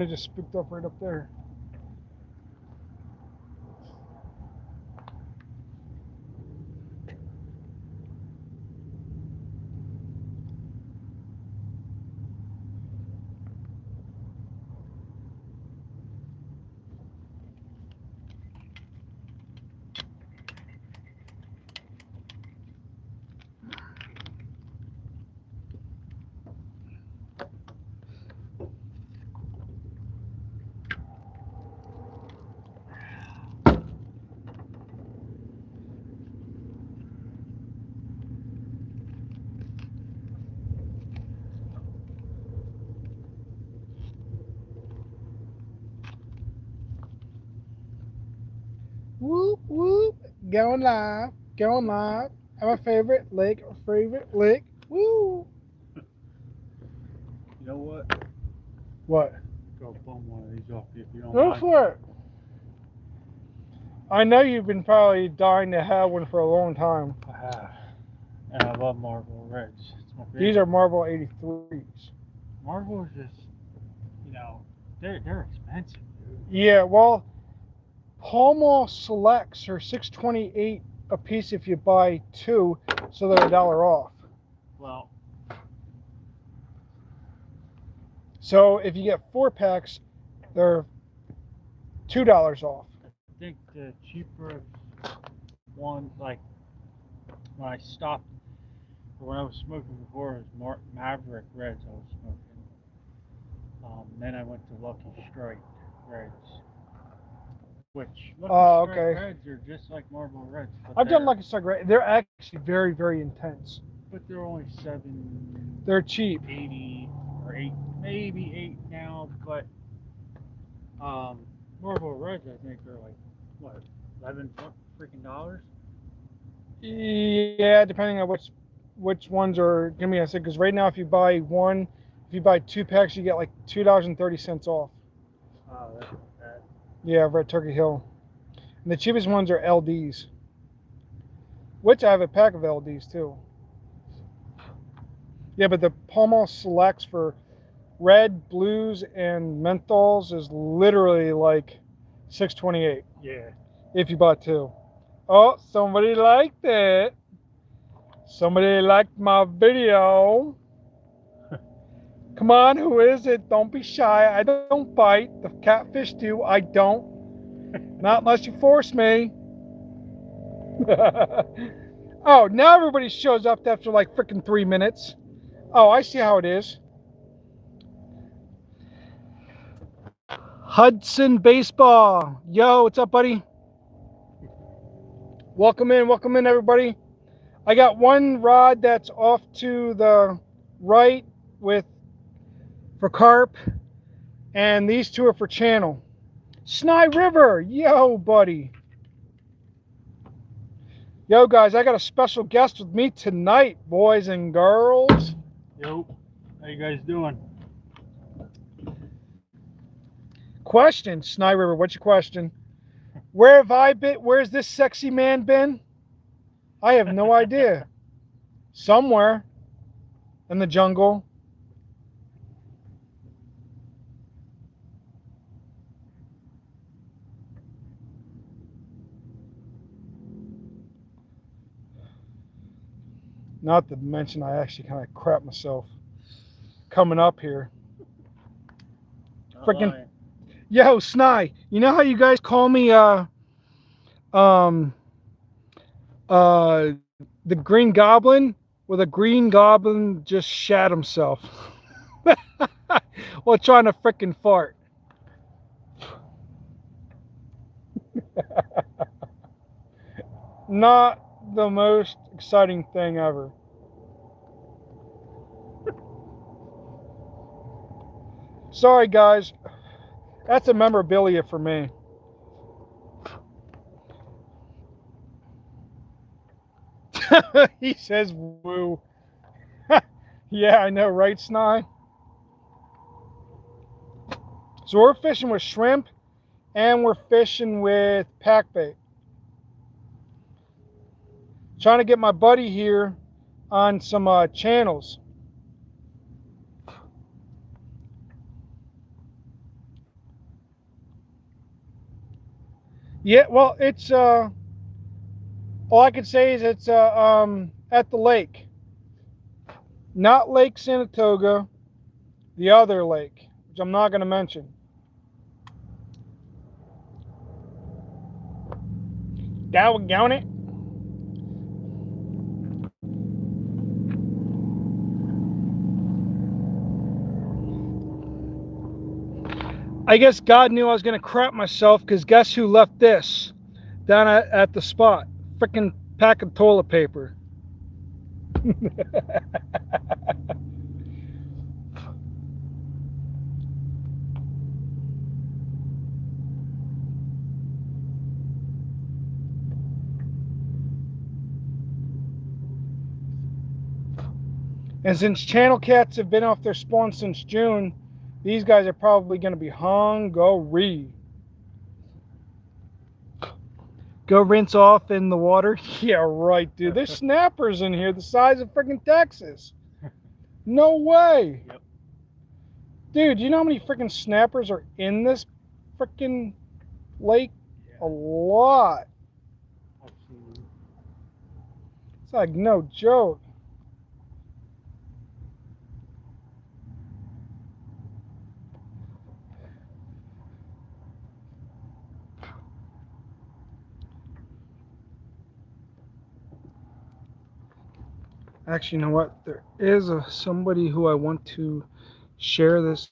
It just spooked up right up there. Whoop whoop, going live, going live. Have a favorite lick, a favorite lick. Woo! You know what? What? Go bum one of these off you if you don't Go mind. for it. I know you've been probably dying to have one for a long time. I have. And I love Marlboro Reds. It's my These favorite. are Marble 83s. Marlboro is just, you know, they're expensive, dude. Yeah, well, Pall Mall Selects are 628 a piece if you buy two, so they're $1 off. Well, So if you get 4 packs, they're $2 off. I think the cheaper one, like when I stopped, or when I was smoking before, it was Maverick Reds I was smoking. Then I went to Lucky Strike Reds, which Lucky Oh, Strike okay. Reds are just like Marlboro Reds, I've done Lucky Strike Red. They're actually very, very intense. but they're only seven They're cheap. 80 or eight, maybe eight now. But Marlboro Reds, I think, are like what 11 freaking dollars. Yeah, depending on which ones are gonna be on sale. Because right now, if you buy 2 packs, you get like $2.30 off. Oh, that's not bad. Yeah, Red Turkey Hill. And the cheapest ones are LDs, which I have a pack of LDs too. Yeah, but the Pall Mall Selects for red, blues, and menthols is literally like 628 Yeah. if you bought two. Oh, somebody liked it. Somebody liked my video. Come on, who is it? Don't be shy. I don't bite. The catfish do. I don't. Not unless you force me. Oh, now everybody shows up after like freaking 3 minutes. Oh, I see how it is. Hudson Baseball. Yo, what's up, buddy? Welcome in, everybody. I got one rod that's off to the right with for carp, and these two are for channel. Sny River, yo, buddy. Yo, guys, I got a special guest with me tonight, boys and girls. Yo, how you guys doing? Question, Sny River, what's your question? Where have I been? Where's this sexy man been? I have no idea. Somewhere in the jungle. Not to mention, I actually kind of crap myself coming up here. Not Freaking lying. yo, Sny. You know how you guys call me um the Green Goblin? Well, the Green Goblin just shat himself while trying to freaking fart. Not the most exciting thing ever. Sorry, guys. That's a memorabilia for me. He says woo. Yeah, I know, right, Sny? So we're fishing with shrimp and we're fishing with pack bait. Trying to get my buddy here on some channels. Yeah, well, it's all I can say is it's at the lake, not Lake Sanatoga, the other lake, which I'm not going to mention. Doggone it. I guess God knew I was going to crap myself because guess who left this down at the spot? Freaking pack of toilet paper. And since channel cats have been off their spawn since June, these guys are probably going to be hungry. Go rinse off in the water? Yeah, right, dude. There's snappers in here the size of freaking Texas. No way. Yep. Dude, you know how many freaking snappers are in this freaking lake? Yeah. A lot. I've seen them. It's like no joke. Actually, you know what? There is somebody who I want to share this.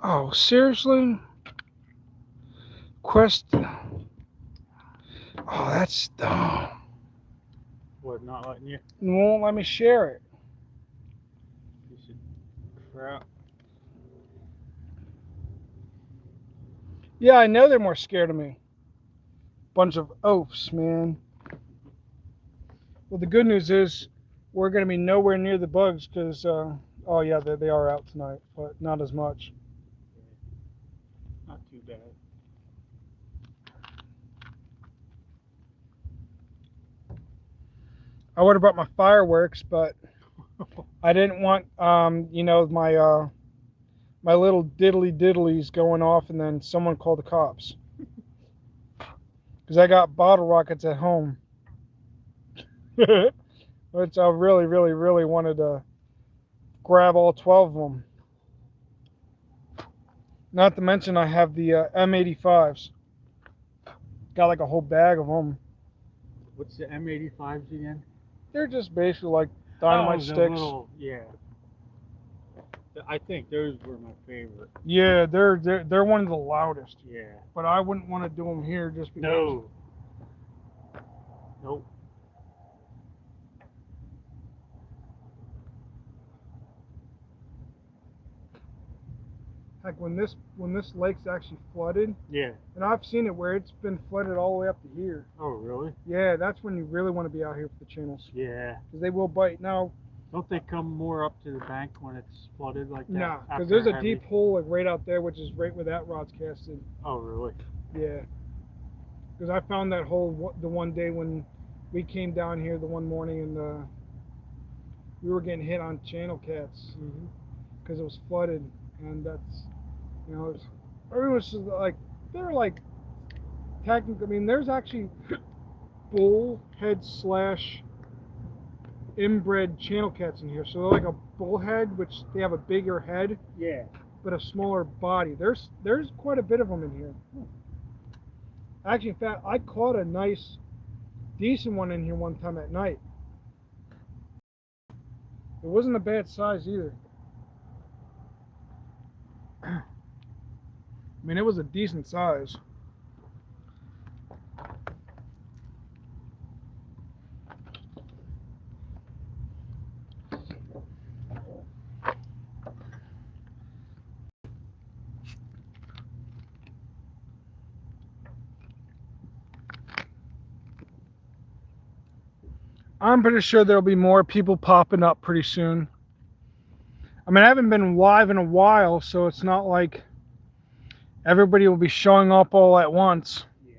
Oh, seriously? Quest. Oh, that's dumb. What, not letting you? It won't let me share it. Piece of crap. Yeah, I know they're more scared of me. Bunch of oafs, man. Well, the good news is we're going to be nowhere near the bugs because, oh, yeah, they are out tonight, but not as much. Not too bad. I would have brought my fireworks, but I didn't want, my little diddly diddlies going off and then someone called the cops. Because I got bottle rockets at home. Which I really, really, really wanted to grab all 12 of them. Not to mention I have the M85s. Got like a whole bag of them. What's the M85s again? They're just basically like dynamite the sticks. Little, yeah. I think those were my favorite. Yeah, they're one of the loudest. Yeah. But I wouldn't want to do them here just because. No. Nope. Heck, when this lake's actually flooded, Yeah. and I've seen it where it's been flooded all the way up to here. Oh, really? Yeah, that's when you really want to be out here for the channels. Yeah. Because they will bite. Now, Don't they come more up to the bank when it's flooded like that? nah, because after there's a heavy? deep hole like right out there, which is right where that rod's casted. Oh, really? Yeah. Because I found that hole the one day when we came down here the one morning and we were getting hit on channel cats because it was flooded, and that's, everyone's just like, they're like, technically, I mean, there's actually bullhead slash inbred channel cats in here. So they're like a bullhead, which they have a bigger head Yeah. but a smaller body. There's quite a bit of them in here. Actually, in fact, I caught a nice, decent one in here one time at night. It wasn't a bad size either. I mean, it was a decent size. I'm pretty sure there'll be more people popping up pretty soon. I mean, I haven't been live in a while, so it's not like everybody will be showing up all at once. Yeah.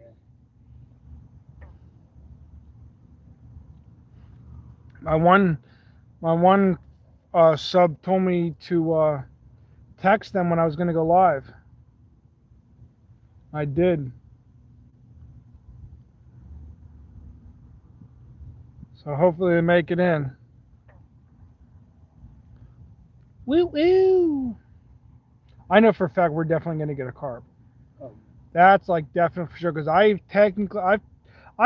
My one sub told me to text them when I was going to go live. I did. So hopefully they make it in. Woo woo! I know for a fact we're definitely going to get a carp. Oh. That's like definite for sure because I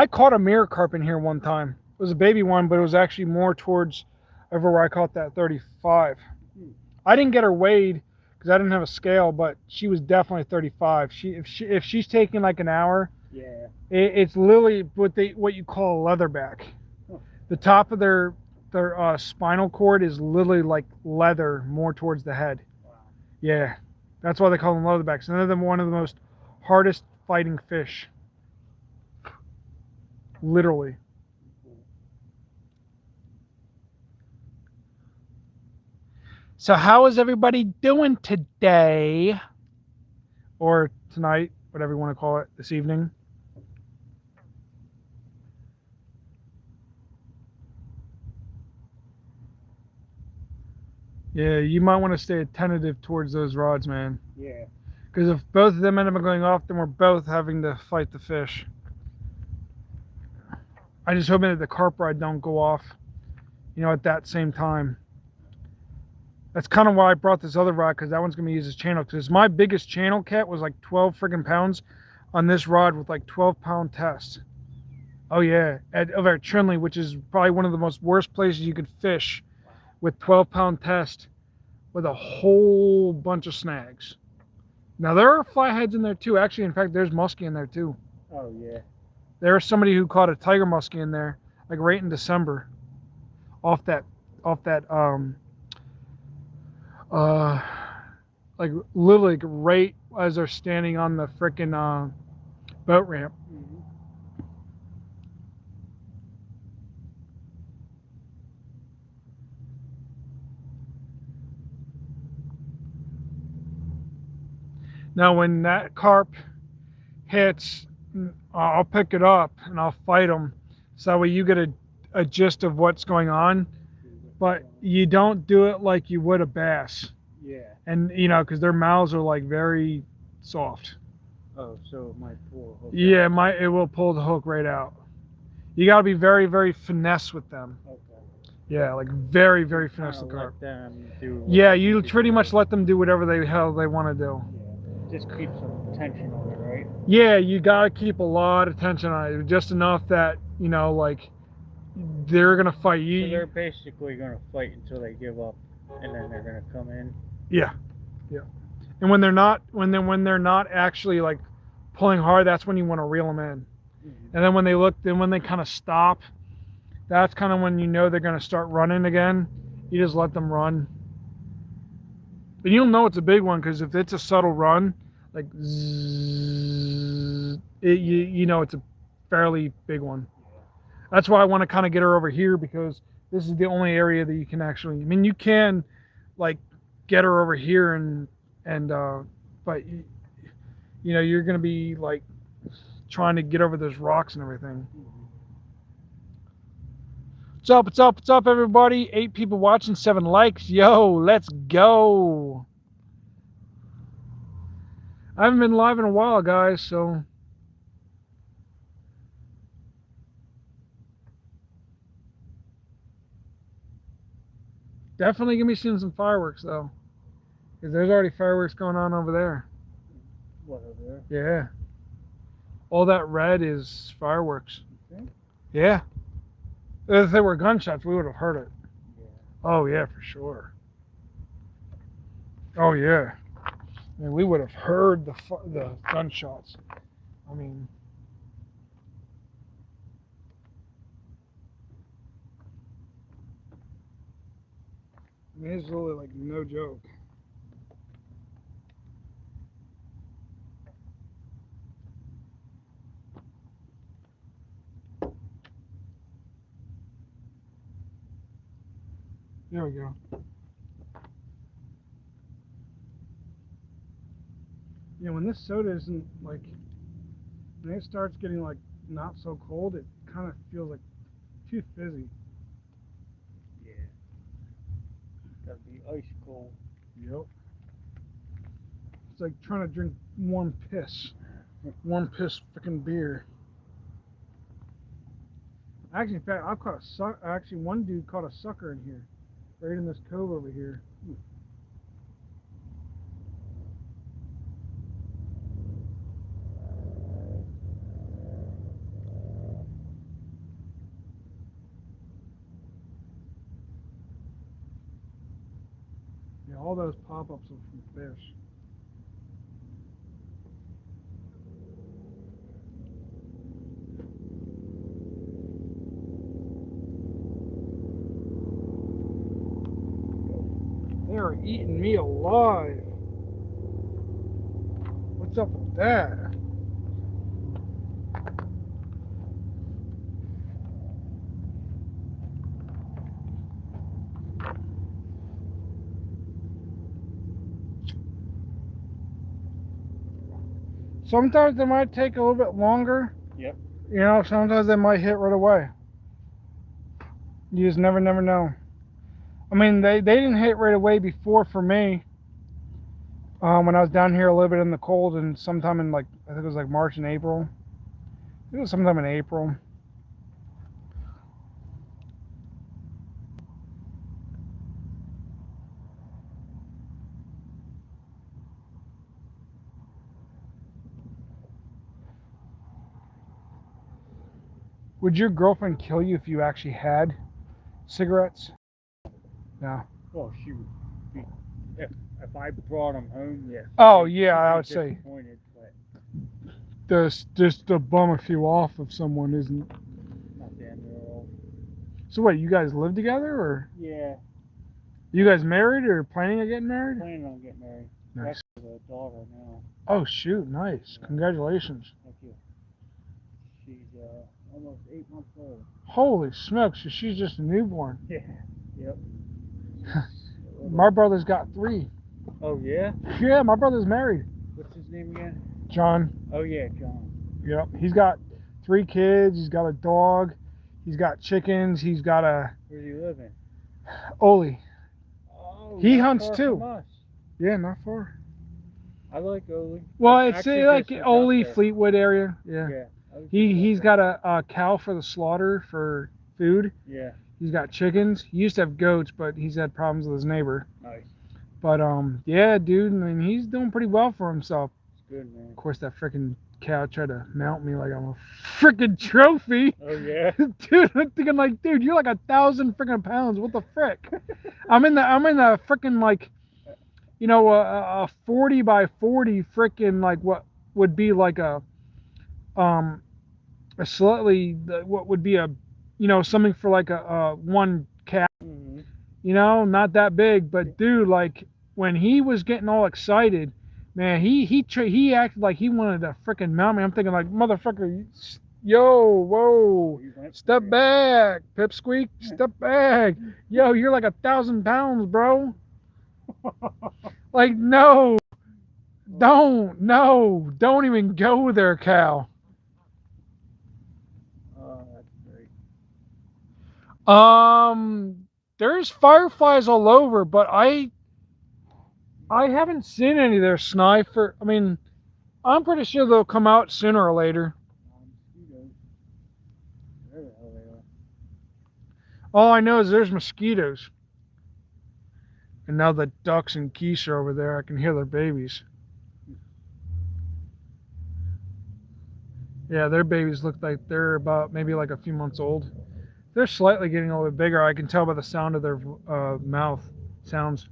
caught a mirror carp in here one time. It was a baby one, but it was actually more towards over where I caught that 35. I didn't get her weighed because I didn't have a scale, but she was definitely 35. If she's taking like an hour, Yeah. it's literally what you call a leatherback. Huh. The top of their spinal cord is literally like leather, more towards the head. Wow. Yeah, that's why they call them leatherbacks. And they're one of the most hardest fighting fish. Literally. So how is everybody doing today? Or tonight, whatever you want to call it, this evening? Yeah, you might want to stay attentive towards those rods, man. Yeah. Because if both of them end up going off, then we're both having to fight the fish. I just hope that the carp rod don't go off, at that same time. That's kind of why I brought this other rod, because that one's going to be used as channel. Because my biggest channel cat was like 12 friggin' pounds on this rod with like 12-pound test. Oh yeah, over at Trinley, which is probably one of the most worst places you could fish with 12-pound test with a whole bunch of snags. Now there are flatheads in there too. Actually, in fact, there's muskie in there too. Oh yeah. There was somebody who caught a tiger muskie in there, like right in December, off that like literally right as they're standing on the frickin' boat ramp. Mm-hmm. Now when that carp hits, I'll pick it up and I'll fight them, so that way you get a gist of what's going on. But you don't do it like you would a bass. Yeah. And because their mouths are like very soft. Oh, so it might pull a hook. Yeah, it will pull the hook right out. You got to be very, very finesse with them. Okay. Yeah, like very, very finesse the carp. Let them do. Yeah, you pretty much let them do whatever the hell they want to do. Yeah. Just keep some tension on it, right? Yeah, you got to keep a lot of tension on it, just enough that like they're gonna fight you. So they're basically gonna fight until they give up, and then they're gonna come in. Yeah, yeah. And when they're not actually like pulling hard, that's when you want to reel them in. Mm-hmm. And then when they kind of stop, that's kind of when they're gonna start running again. You just let them run. And you'll know it's a big one because if it's a subtle run, like zzz, it's a fairly big one. That's why I want to kind of get her over here, because this is the only area that you can actually. I mean, you can like get her over here but you're gonna be like trying to get over those rocks and everything. What's up? What's up? What's up, everybody? 8 people watching, 7 likes. Yo, let's go. I haven't been live in a while, guys, so. Definitely gonna be seeing some fireworks though, because there's already fireworks going on over there. What, over there? Yeah. All that red is fireworks. Okay. Yeah. If they were gunshots, we would have heard it. Yeah. Oh yeah, for sure. Oh yeah. I mean, we would have heard the gunshots. I mean. It's really like no joke. There we go. Yeah, when this soda isn't like, when it starts getting like not so cold, it kind of feels like too fizzy. Yeah. Gotta be ice cold. Yep. It's like trying to drink warm piss. Warm piss freaking beer. Actually, in fact, I've caught actually, one dude caught a sucker in here. Right in this cove over here. Yeah, all those pop-ups are from fish. They are eating me alive. What's up with that? Sometimes they might take a little bit longer. Yep. You know, sometimes they might hit right away. You just never know. I mean, they didn't hit right away before for me. When I was down here a little bit in the cold, and sometime in, like, I think it was like March and April. It was sometime in April. Would your girlfriend kill you if you actually had cigarettes? No. Well, she would be if I brought them home. Yes. Oh She'd yeah, I be would say disappointed, but just to bum a few off of someone isn't. not the end of the world. So what? You guys live together, or Yeah, you guys married, or planning on getting married? planning on getting married. Nice. That's the daughter now. Oh shoot, nice. Congratulations. Thank you. She's almost 8 months old. Holy smokes, so she's just a newborn. Yeah. Yep. My brother's got 3. Oh yeah. Yeah, my brother's married. What's his name again? John. Oh yeah, John. Yep. He's got 3 kids. He's got a dog. He's got chickens. He's got a Where do you live in? Ole. Oh, He not hunts far too. from us. Yeah, not far. I like Ole. Well, I it's actually like just was Ole, out there. Fleetwood area. Yeah. Yeah. I was just He's out got a cow for the slaughter for food. there. Yeah. He's got chickens. He used to have goats, but he's had problems with his neighbor. Nice. But yeah, dude. I mean, he's doing pretty well for himself. It's good, man. Of course, that freaking cow tried to mount me like I'm a freaking trophy. Oh yeah. Dude, I'm thinking like, dude, you're like 1,000 freaking pounds. What the frick? I'm in the freaking, like, you know, a 40 by 40 freaking, like, what would be like a slightly, what would be a, you know, something for like a one cat. Mm-hmm. You know, not that big, but dude, like, when he was getting all excited, man, he acted like he wanted to freaking mount me. I'm thinking like, motherfucker, yo, whoa, step back, pipsqueak, step back. Yo, you're like 1,000 pounds, bro. Like, no, don't even go there, cow. Oh, that's great. There's fireflies all over, but I haven't seen any there, Sniper. I mean, I'm pretty sure they'll come out sooner or later. Mosquitoes. Where the hell they are? All I know is there's mosquitoes. And now the ducks and geese are over there. I can hear their babies. Yeah, their babies look like they're about maybe like a few months old. They're slightly getting a little bit bigger. I can tell by the sound of their mouth sounds.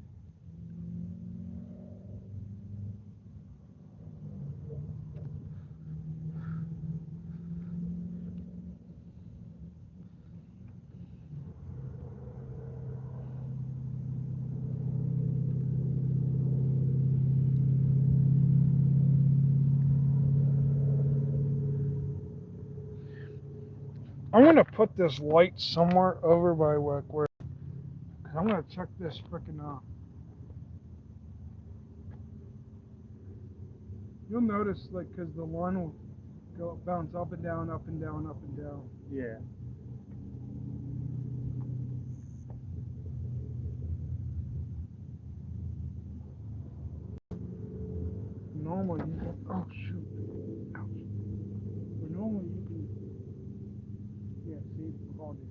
I'm gonna put this light somewhere over by where I'm gonna check this freaking You'll notice, like, because the line will go bounce up and down, up and down, up and down. Yeah. normally you can, oh shoot, ouch. But normally you can, yeah, see, called it.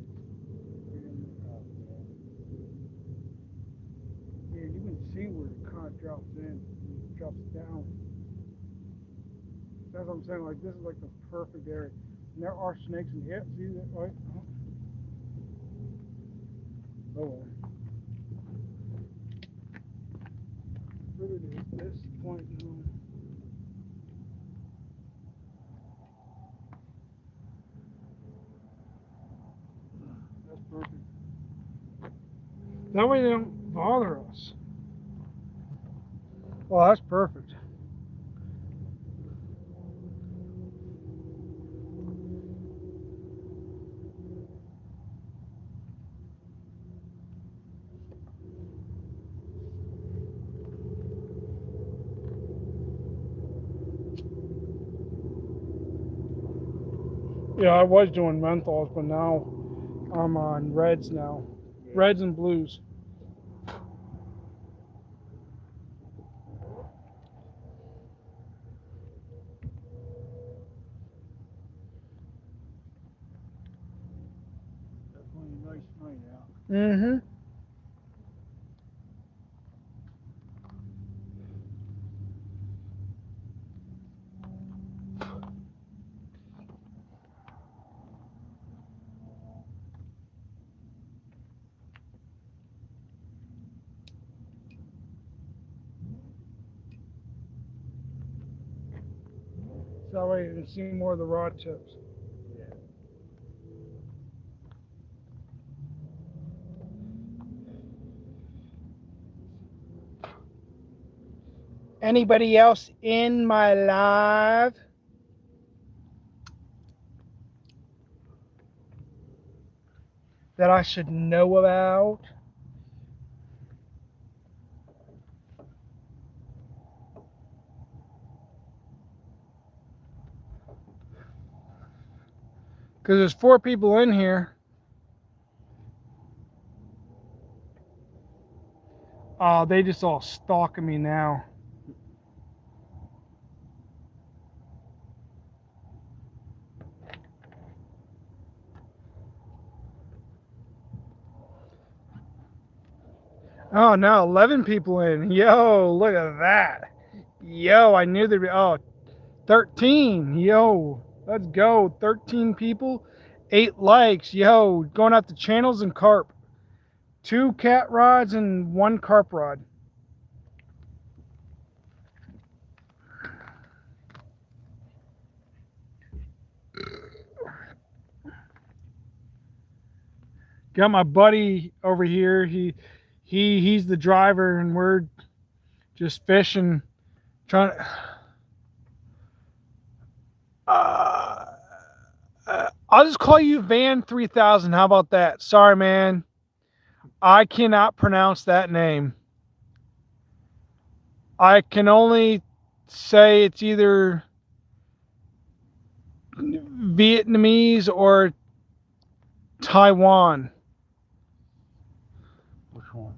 Yeah, you can see where it kind of drops in, and drops down. That's what I'm saying. Like this is like the perfect area. And there are snakes in here. See that? Right? Oh well. Look at this point. That's perfect. That way they don't bother us. Well, that's perfect. Yeah, I was doing menthols, but now I'm on reds now. Yeah. Reds and blues. Definitely a nice night out. Mm-hmm. So that way you can see more of the rod tips. Yeah. Anybody else in my live that I should know about? Because there's 4 people in here. Oh, they just all stalking me now. Oh, now 11 people in. Yo, look at that. Yo, I knew there'd be, oh, 13. Yo, let's go. 13 people, 8 likes. Yo, going out to channels and carp. 2 cat rods and 1 carp rod. Got my buddy over here. He's the driver, and we're just fishing, trying to. I'll just call you Van 3000. How about that? Sorry, man. I cannot pronounce that name. I can only say it's either Vietnamese or Taiwan. Which one?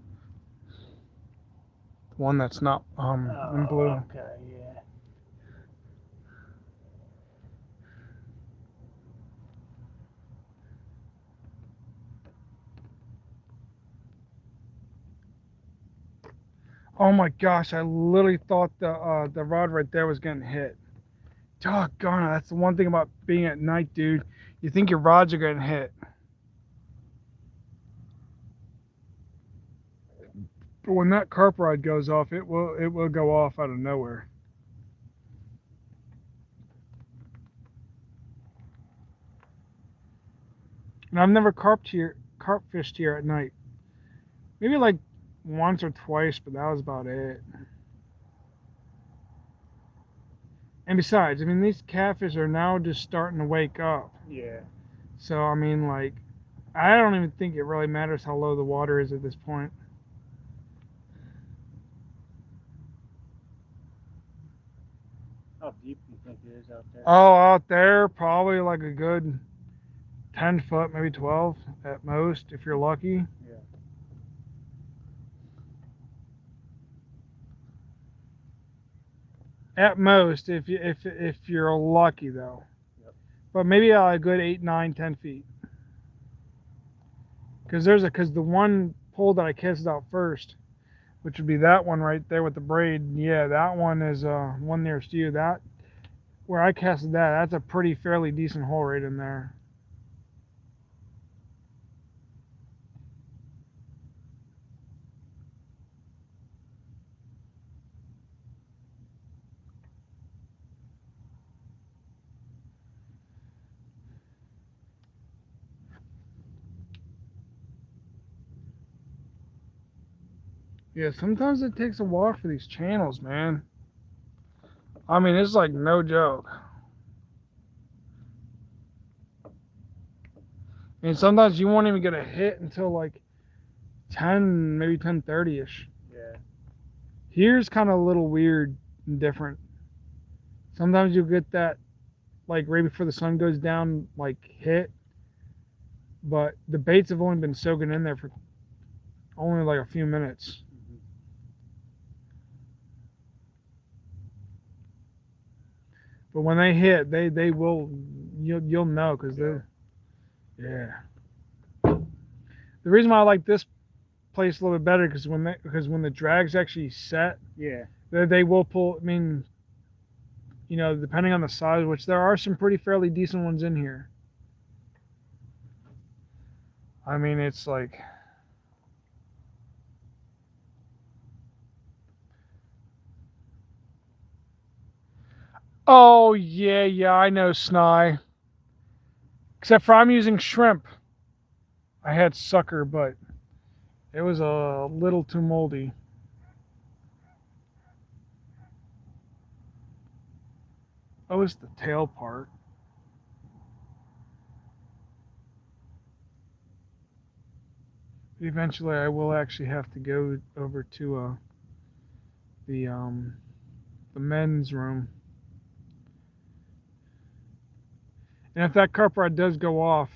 One that's not in blue. Okay, yeah. Oh my gosh! I literally thought the rod right there was getting hit. Doggone it! That's the one thing about being at night, dude. You think your rods are getting hit, but when that carp rod goes off, it will go off out of nowhere. And I've never carp fished here at night. Maybe like once or twice, but that was about it. And besides, I mean, these catfish are now just starting to wake up. Yeah. So, I mean, like, I don't even think it really matters how low the water is at this point. How deep do you think it is out there? Oh, out there, probably like a good 10 foot, maybe 12 at most, if you're lucky. Yeah. at most if you're lucky though. Yep. But maybe a good 8, 9, 10 feet. Because the one pole that I casted out first, which would be that one right there with the braid. Yeah, that one is one nearest you. That where I casted that's a pretty fairly decent hole right in there. Yeah, sometimes it takes a while for these channels, man. I mean, it's like no joke. And sometimes you won't even get a hit until like 10, maybe 10:30ish. Yeah. Here's kind of a little weird and different. Sometimes you'll get that like right before the sun goes down, like hit. But the baits have only been soaking in there for only like a few minutes. Mm-hmm. But when they hit, they will you'll know because Yeah. yeah. The reason why I like this place a little bit better because when the drag's actually set, Yeah. they will pull. I mean, depending on the size, which there are some pretty fairly decent ones in here. I mean, it's like, oh yeah, I know Sny. Except for I'm using shrimp. I had sucker, but it was a little too moldy. Oh, it's the tail part. Eventually, I will actually have to go over to the the men's room. And if that carp rod does go off,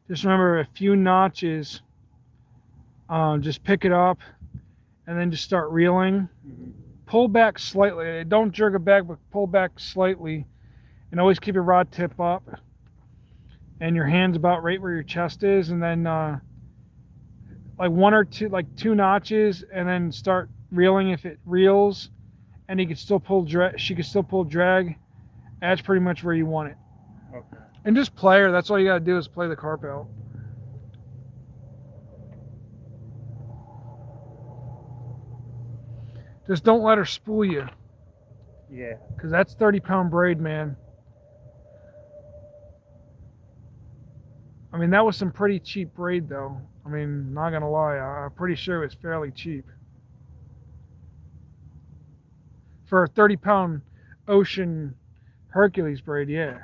just remember a few notches. Just pick it up and then just start reeling. Mm-hmm. Pull back slightly. Don't jerk it back, but pull back slightly. And always keep your rod tip up. And your hands about right where your chest is. And then like one or two, like two notches. And then start reeling if it reels. And you can still pull she can still pull drag. That's pretty much where you want it. Okay. And just play her. That's all you got to do is play the carp out. Just don't let her spool you. Yeah. Because that's 30-pound braid, man. I mean, that was some pretty cheap braid, though. I mean, not going to lie. I'm pretty sure it was fairly cheap. For a 30-pound Ocean Hercules braid, yeah.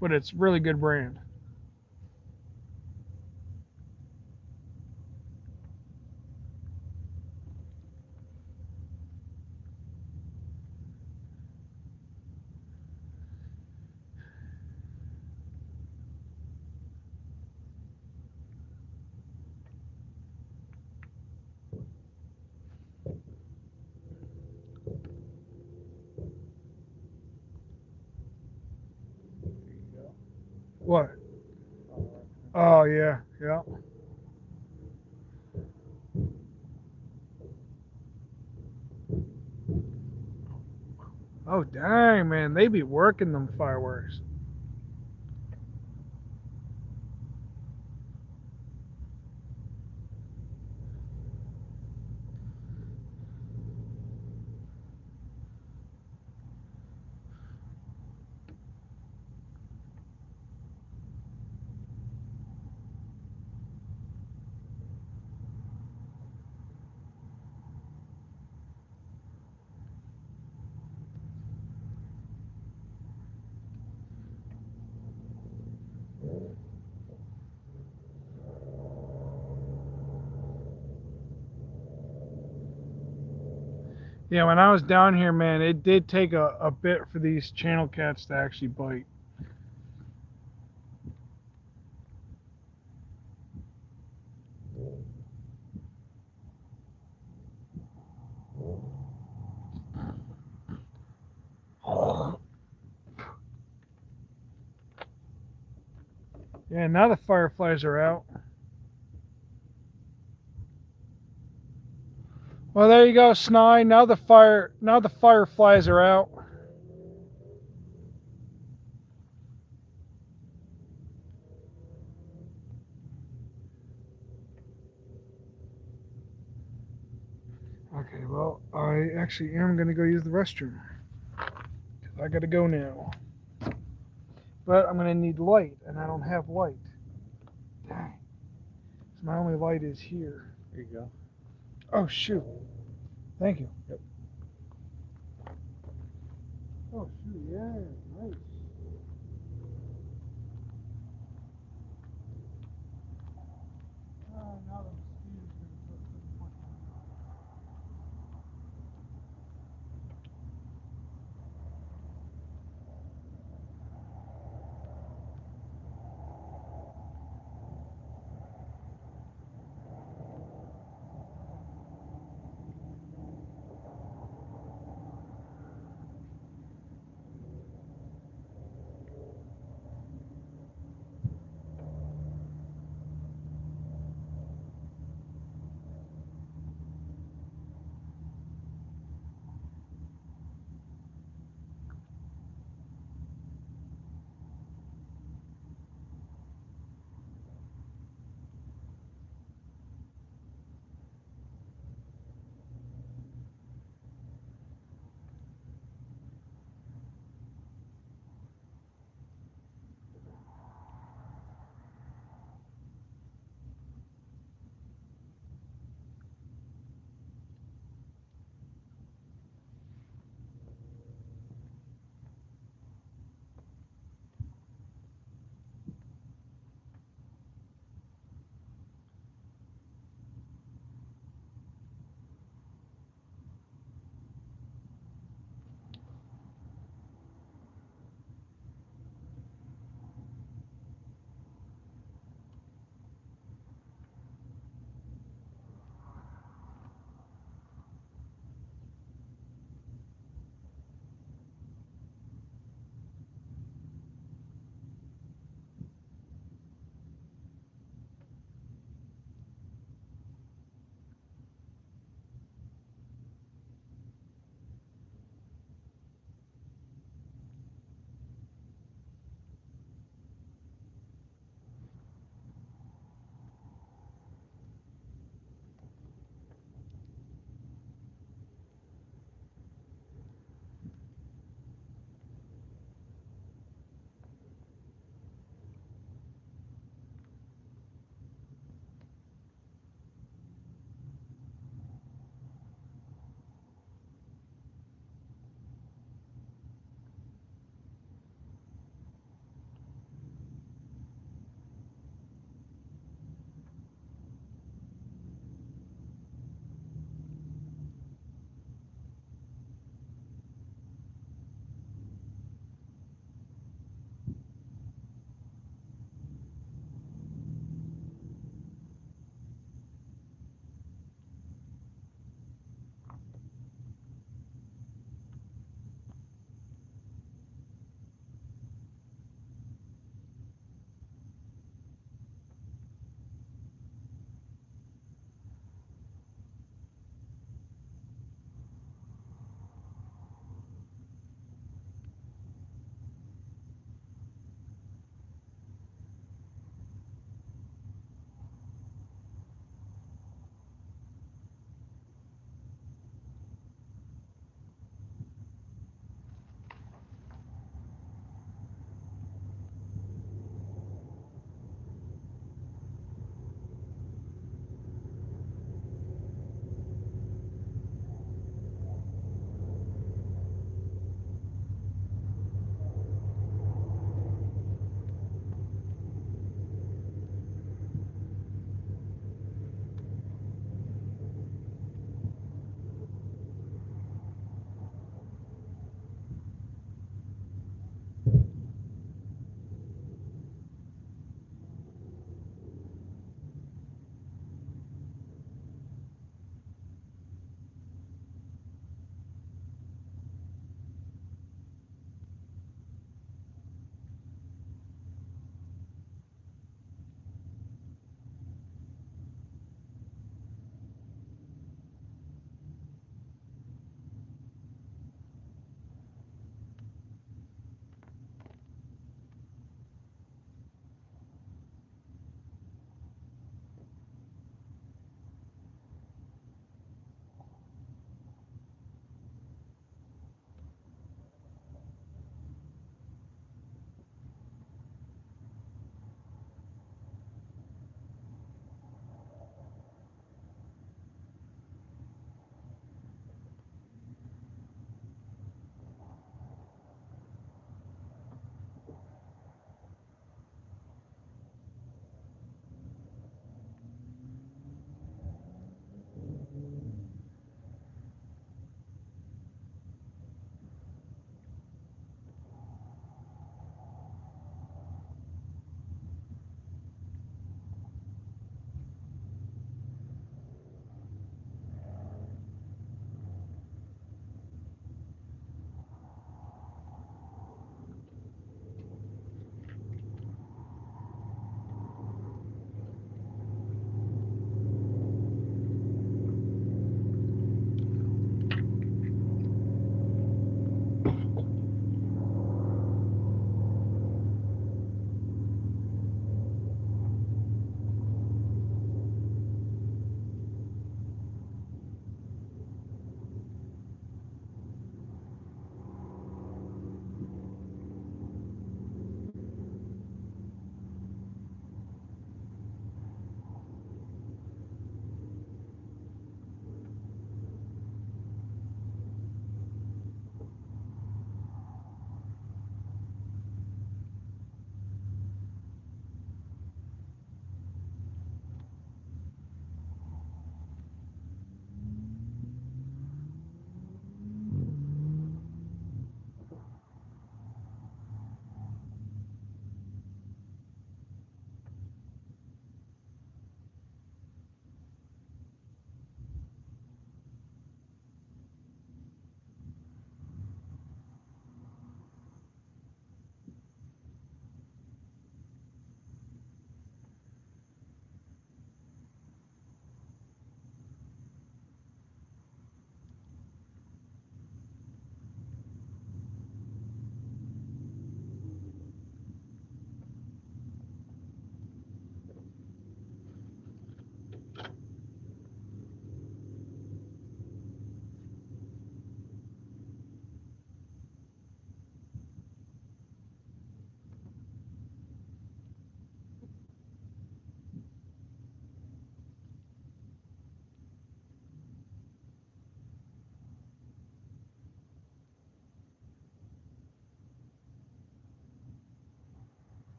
But it's really good brand. There you go. What? All Oh, yeah. Yeah. Oh, dang, man. They be working them fireworks. Yeah, when I was down here, man, it did take a bit for these channel cats to actually bite. Yeah, now the fireflies are out. Well, there you go, Snide. Now the fireflies are out. Okay, well, I actually am going to go use the restroom. I got to go now. But I'm going to need light, and I don't have light. Dang. So my only light is here. There you go. Oh, shoot. Thank you. Yep. Oh, shoot, yeah, nice. Oh, now the mosquitoes are going to put some point on.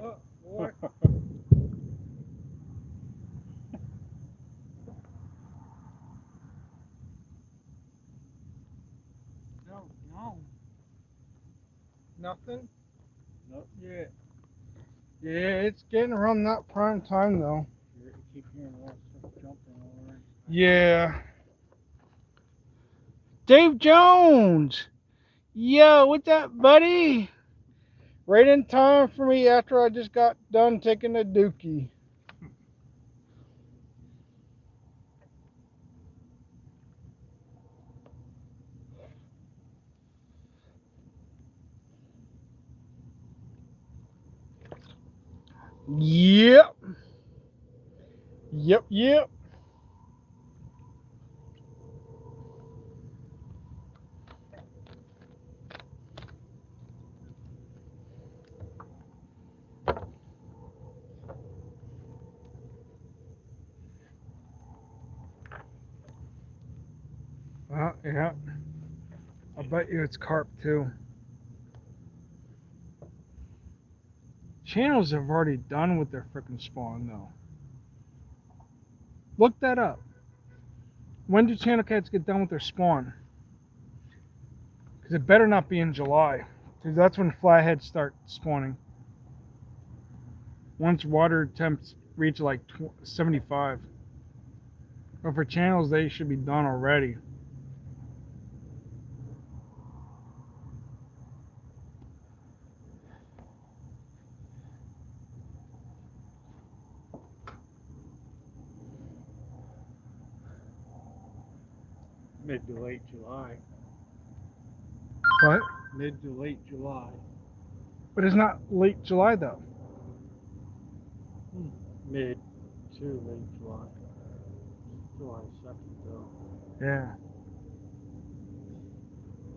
Oh, boy. No, no, Nothing? not yet. Yeah, it's getting around that prime time though. You keep hearing a lot of stuff jumping all around. Yeah. Dave Jones! Yo, what's up, buddy? Right in time for me after I just got done taking a dookie. Yep. Yep. Yeah. I bet you it's carp too. Channels have already done with their frickin' spawn though. Look that up. When do channel cats get done with their spawn? Because it better not be in July. Because that's when flatheads start spawning. Once water temps reach like 75. But for channels, they should be done already. Mid to late July. What? Mid to late July. But it's not late July though. Mid to late July. July 2nd though. Yeah.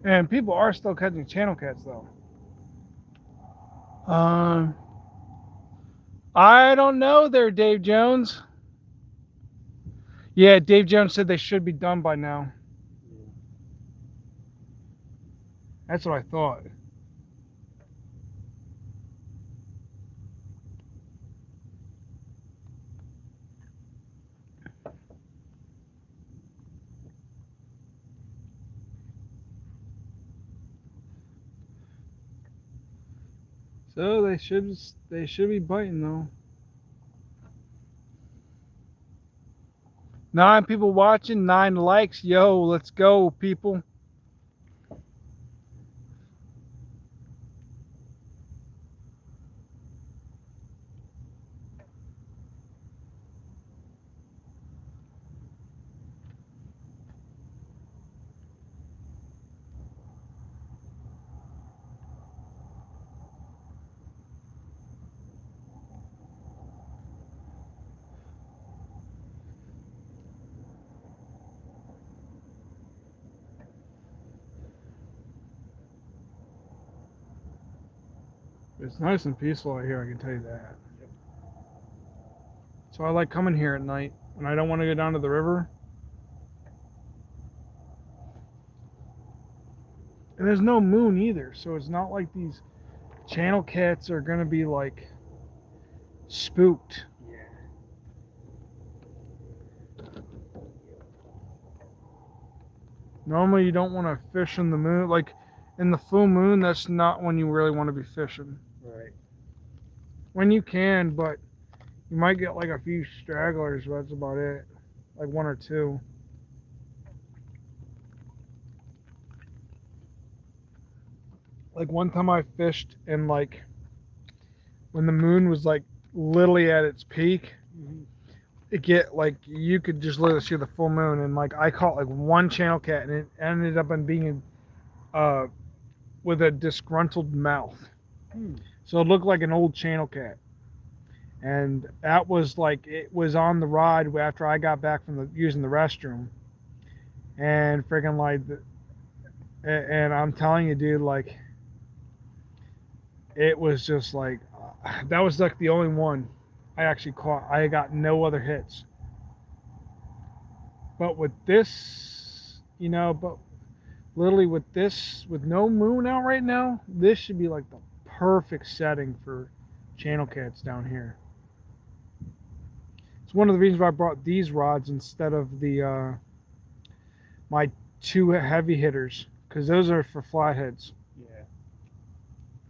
And people are still catching channel cats though. I don't know there, Dave Jones. Yeah, Dave Jones said they should be done by now. Yeah. That's what I thought. So they should be biting though. 9 people watching, 9 likes. Yo, let's go, people. It's nice and peaceful out here, I can tell you that. Yep. So I like coming here at night when I don't want to go down to the river. And there's no moon either, so it's not like these channel cats are gonna be like spooked. Yeah. Normally you don't want to fish in the moon. Like in the full moon, that's not when you really want to be fishing. Right. When you can, but you might get like a few stragglers, but that's about it. Like 1 or 2. Like one time I fished and like when the moon was like literally at its peak, it get like you could just literally see the full moon, and like I caught like one channel cat and it ended up in being with a disgruntled mouth. So it looked like an old channel cat. And that was like it was on the rod after I got back from using the restroom, and freaking like, and I'm telling you, dude, like it was just like that was like the only one I actually caught. I got no other hits. But with this, but literally with this, with no moon out right now, this should be like the perfect setting for channel cats down here. It's one of the reasons why I brought these rods instead of the my 2 heavy hitters, because those are for flatheads. Yeah.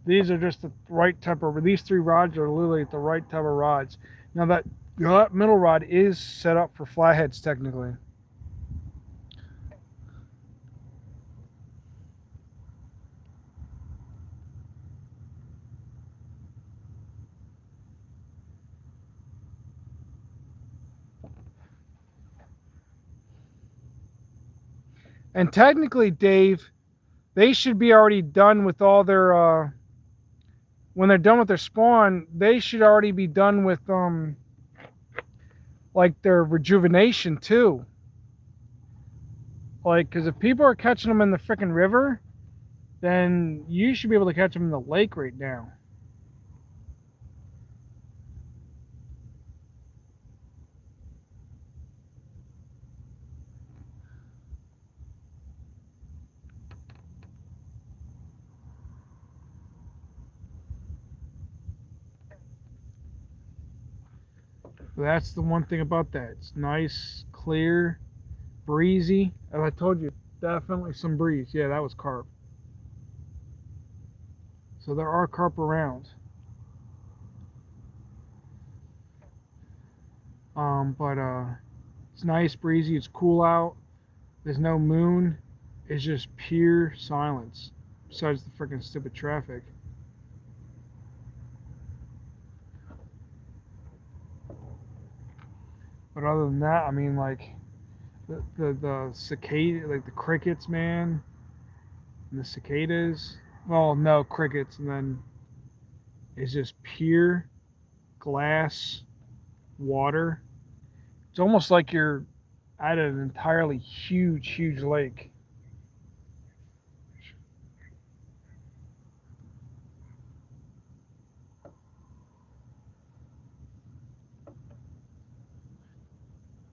These are just the right type of. These 3 rods are literally the right type of rods. Now that middle rod is set up for flatheads technically. And technically, Dave, they should be already done with all their. When they're done with their spawn, they should already be done with like their rejuvenation too. Like, because if people are catching them in the freaking river, then you should be able to catch them in the lake right now. That's the one thing about that. It's nice, clear, breezy. As I told you, definitely some breeze. Yeah, that was carp. So there are carp around. But it's nice, breezy. It's cool out. There's no moon. It's just pure silence. Besides the freaking stupid traffic. But other than that, I mean, like the cicada, like the crickets, man, and the cicadas. Well, no crickets, and then it's just pure glass water. It's almost like you're at an entirely huge lake.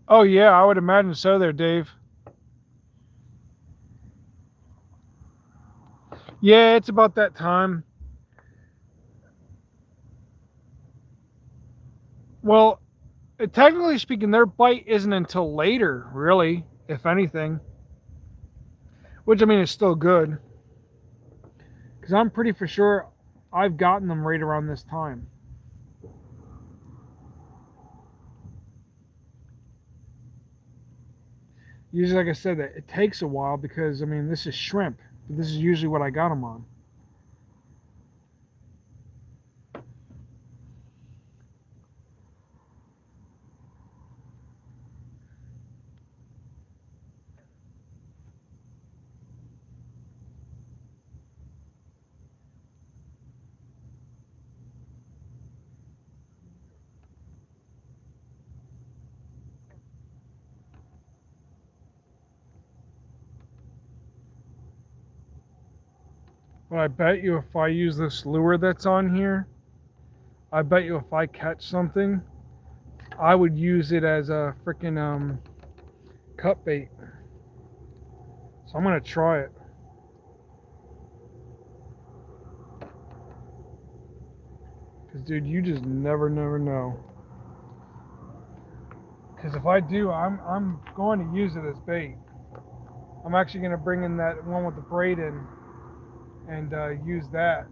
Oh yeah, I would imagine so there, Dave. Yeah, it's about that time. Well, technically speaking, their bite isn't until later, really, if anything. Which I mean is still good. Because I'm pretty for sure I've gotten them right around this time. Usually, like I said, that it takes a while because I mean this is shrimp. But this is usually what I got them on. But I bet you if I use this lure that's on here, I bet you if I catch something, I would use it as a freaking cut bait. So I'm gonna try it. Cause dude, you just never know. Cause if I do, I'm going to use it as bait. I'm actually gonna bring in that one with the braid in and use that.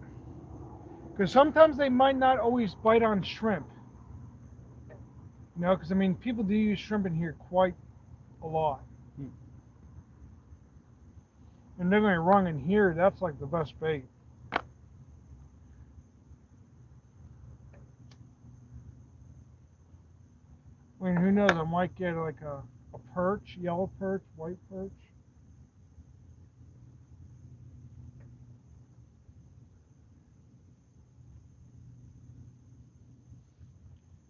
Because sometimes they might not always bite on shrimp. You know, because I mean, people do use shrimp in here quite a lot. And don't get me wrong, in here, that's like the best bait. I mean, who knows? I might get like a perch, yellow perch, white perch.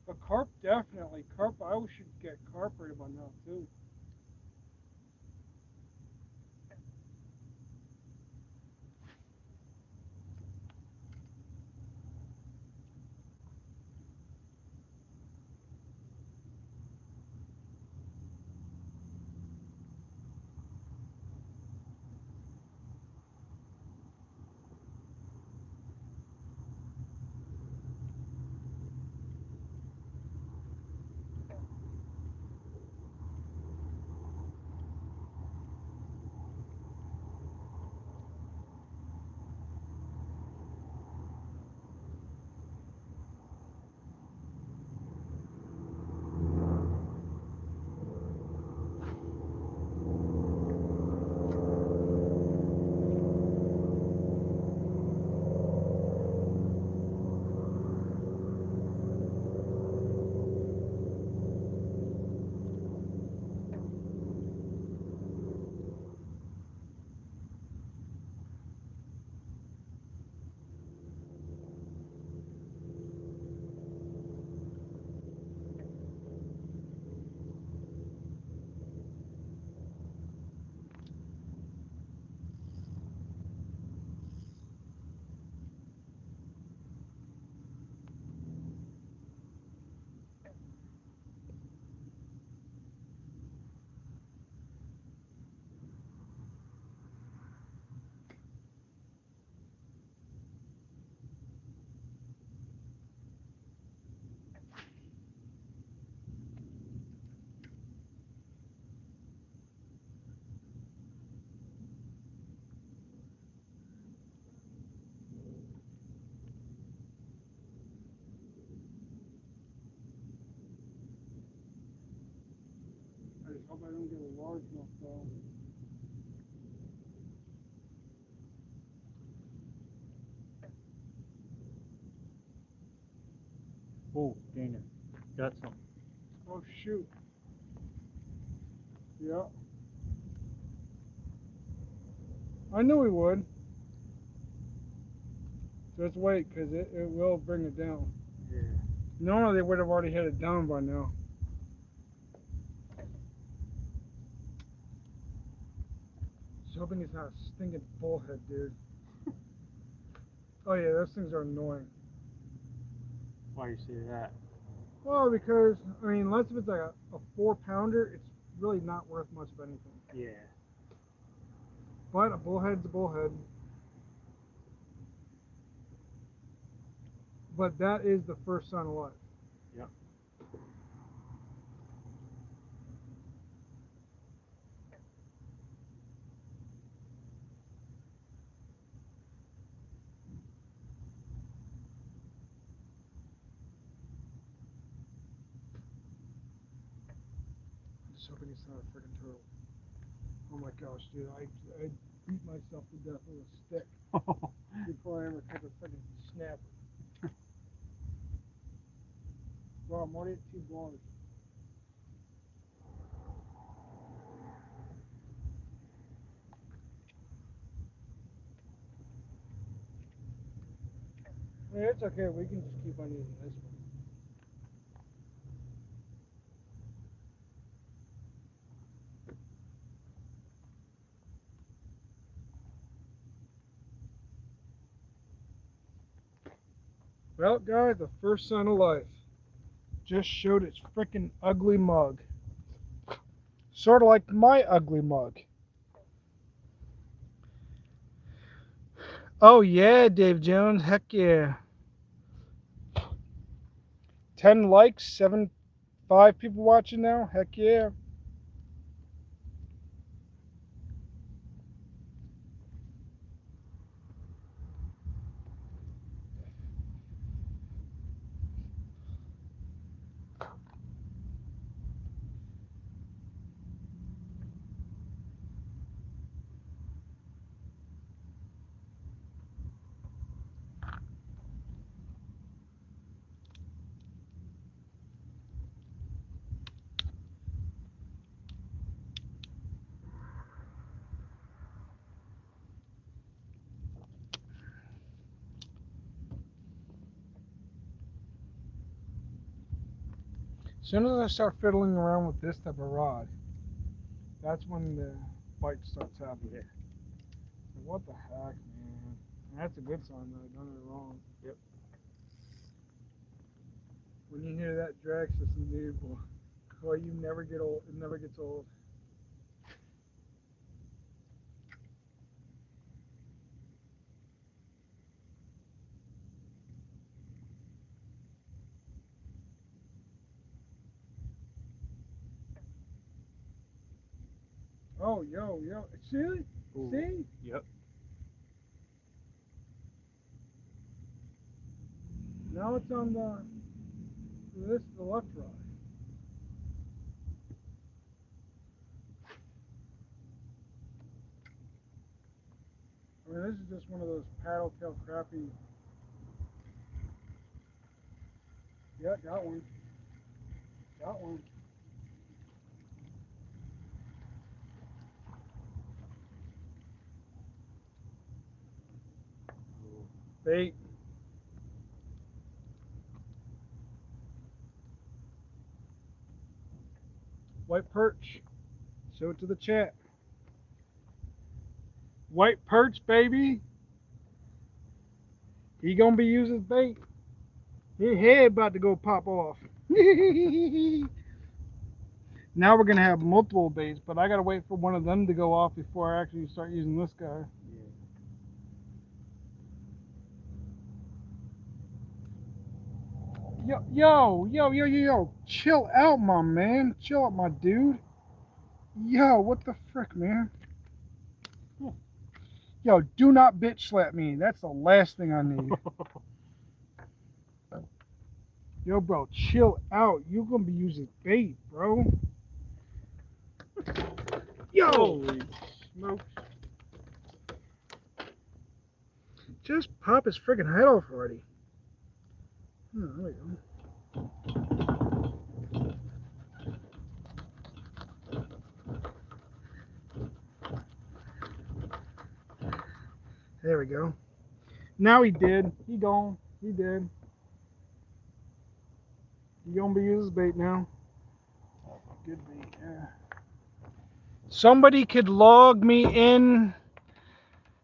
But carp, definitely. Carp, I should get carp right about now, too. Hope I don't get a large enough though. Oh, Dana, got something. Oh shoot. Yeah. I knew he would. Just wait, because it will bring it down. Yeah. Normally they would have already had it down by now. Just hoping he's not a stinking bullhead, dude. Oh yeah, those things are annoying. Why you say that? Well, because, I mean, unless if it's like a 4-pounder, it's really not worth much of anything. Yeah. But a bullhead's a bullhead. But that is the first sign of life. Yep. I'm just hoping he's not a freaking turtle. Oh my gosh, dude, I beat myself to death with a stick before I ever took a freaking snapper. Well, I'm already at 2 bars. Yeah, it's okay. We can just keep on using this one. Well, guys, the first sign of life just showed its freaking ugly mug. Sort of like my ugly mug. Oh, yeah, Dave Jones. Heck yeah. 10 likes, 5 people watching now. Heck yeah. As soon as I start fiddling around with this type of rod, that's when the bite starts happening. Yeah. So what the heck, man? And that's a good sign that I've done it wrong. Yep. When you hear that drag system, dude, boy, you never get old. It never gets old. Oh, yo. See? Ooh. See? Yep. Now it's on the left rod. I mean, this is just one of those paddle tail crappie. Yeah, got one. Got one. Bait. White perch. Show it to the chat. White perch, baby. He gonna be using bait. His head about to go pop off. Now we're gonna have multiple baits, but I gotta wait for one of them to go off before I actually start using this guy. Yo. Chill out, my man. Chill out, my dude. Yo, what the frick, man? Yo, do not bitch slap me. That's the last thing I need. Yo, bro, chill out. You're gonna be using bait, bro. Holy smokes. Just pop his freaking head off already. Oh, there we go. There we go. Now he did. He gone. He did. You gonna be used as bait now. Good bait, yeah. Somebody could log me in.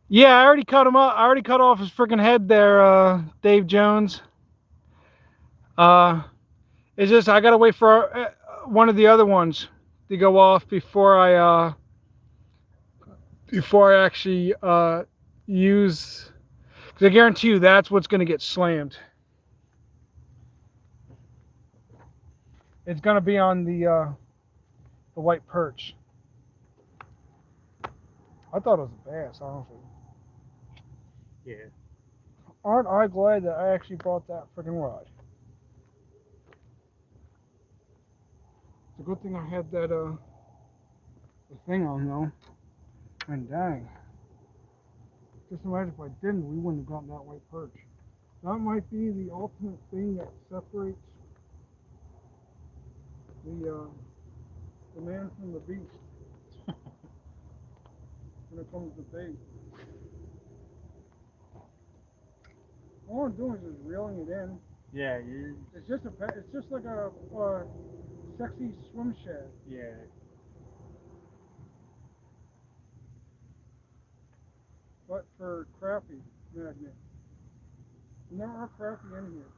Yeah, I already cut him up. I already cut off his freaking head there, Dave Jones. It's just I gotta wait for one of the other ones to go off before I actually use. Because I guarantee you that's what's gonna get slammed. It's gonna be on the white perch. I thought it was a bass, honestly. Yeah. Aren't I glad that I actually bought that freaking rod? It's a good thing I had that the thing on though. And dang. Just imagine if I didn't, we wouldn't have gotten that white perch. That might be the ultimate thing that separates the man from the beast when it comes to bait. All I'm doing is just reeling it in. Yeah, you. It's just like a sexy swim shad. Yeah. But for crappie magnet. And there are crappie in here.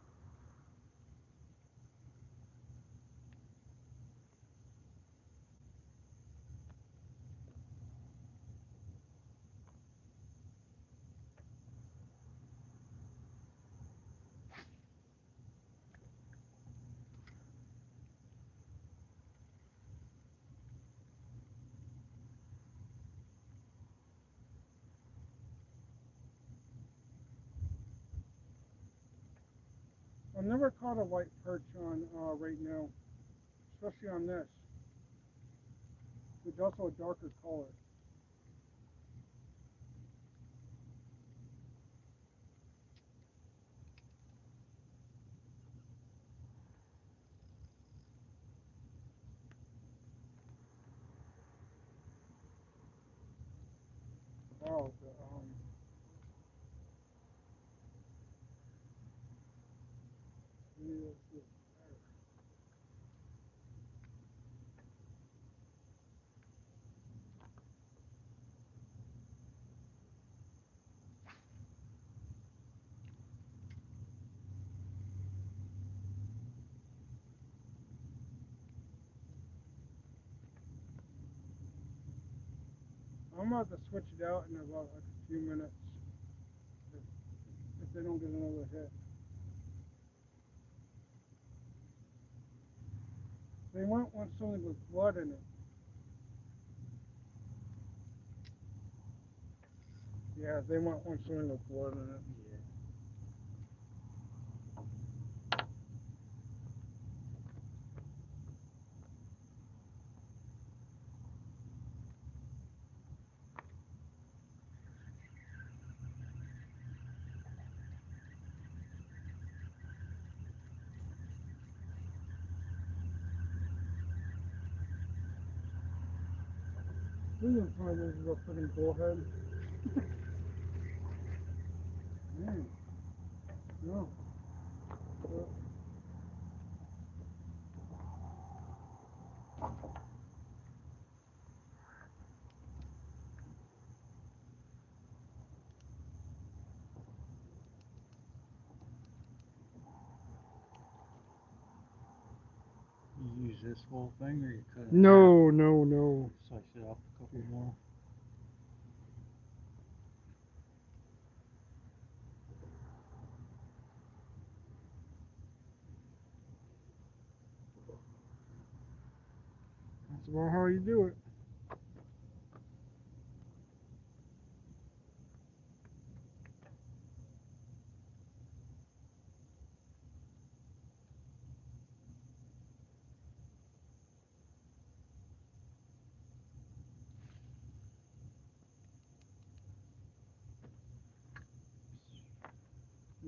I've never caught a white perch on right now, especially on this. It's also a darker color. Wow, maybe that's it. I'm about to switch it out in about like a few minutes if they don't get another hit. They might want something with blood in it. Yeah, they might want something with blood in it. Yeah. Please don't tell me this is a freaking bullhead. Man, no. You use this whole thing, or you cut it? No, no, no. Slice it up a couple more. That's about how you do it.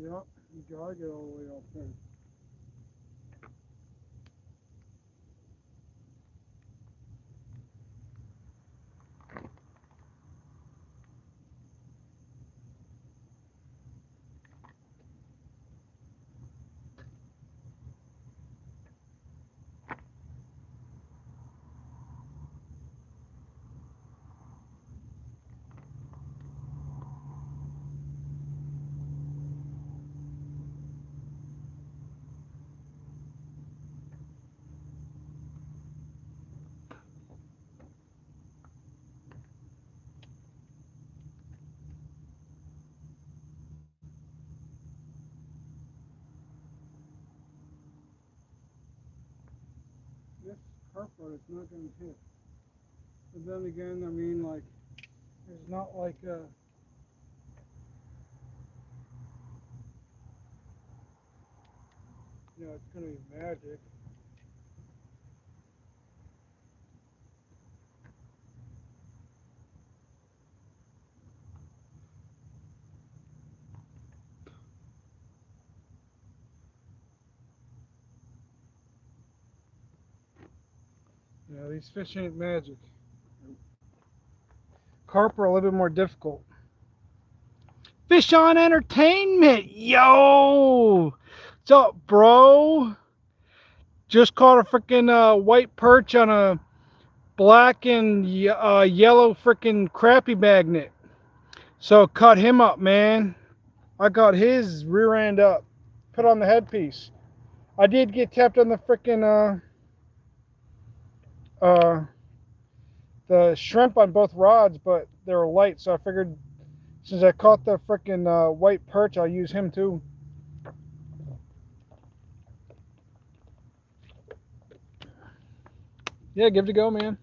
Yep, you gotta get all the way up there. This carpet is not gonna hit. But then again, I mean, like, it's not like it's gonna be magic. Yeah, these fish ain't magic. Carp are a little bit more difficult. Fish on Entertainment, yo! What's up, bro? Just caught a freaking white perch on a black and yellow freaking crappie magnet. So cut him up, man. I got his rear end up, put on the headpiece. I did get tapped on the freaking the shrimp on both rods, but they were light, so I figured since I caught the freaking white perch, I'll use him too. Yeah, give it a go, man.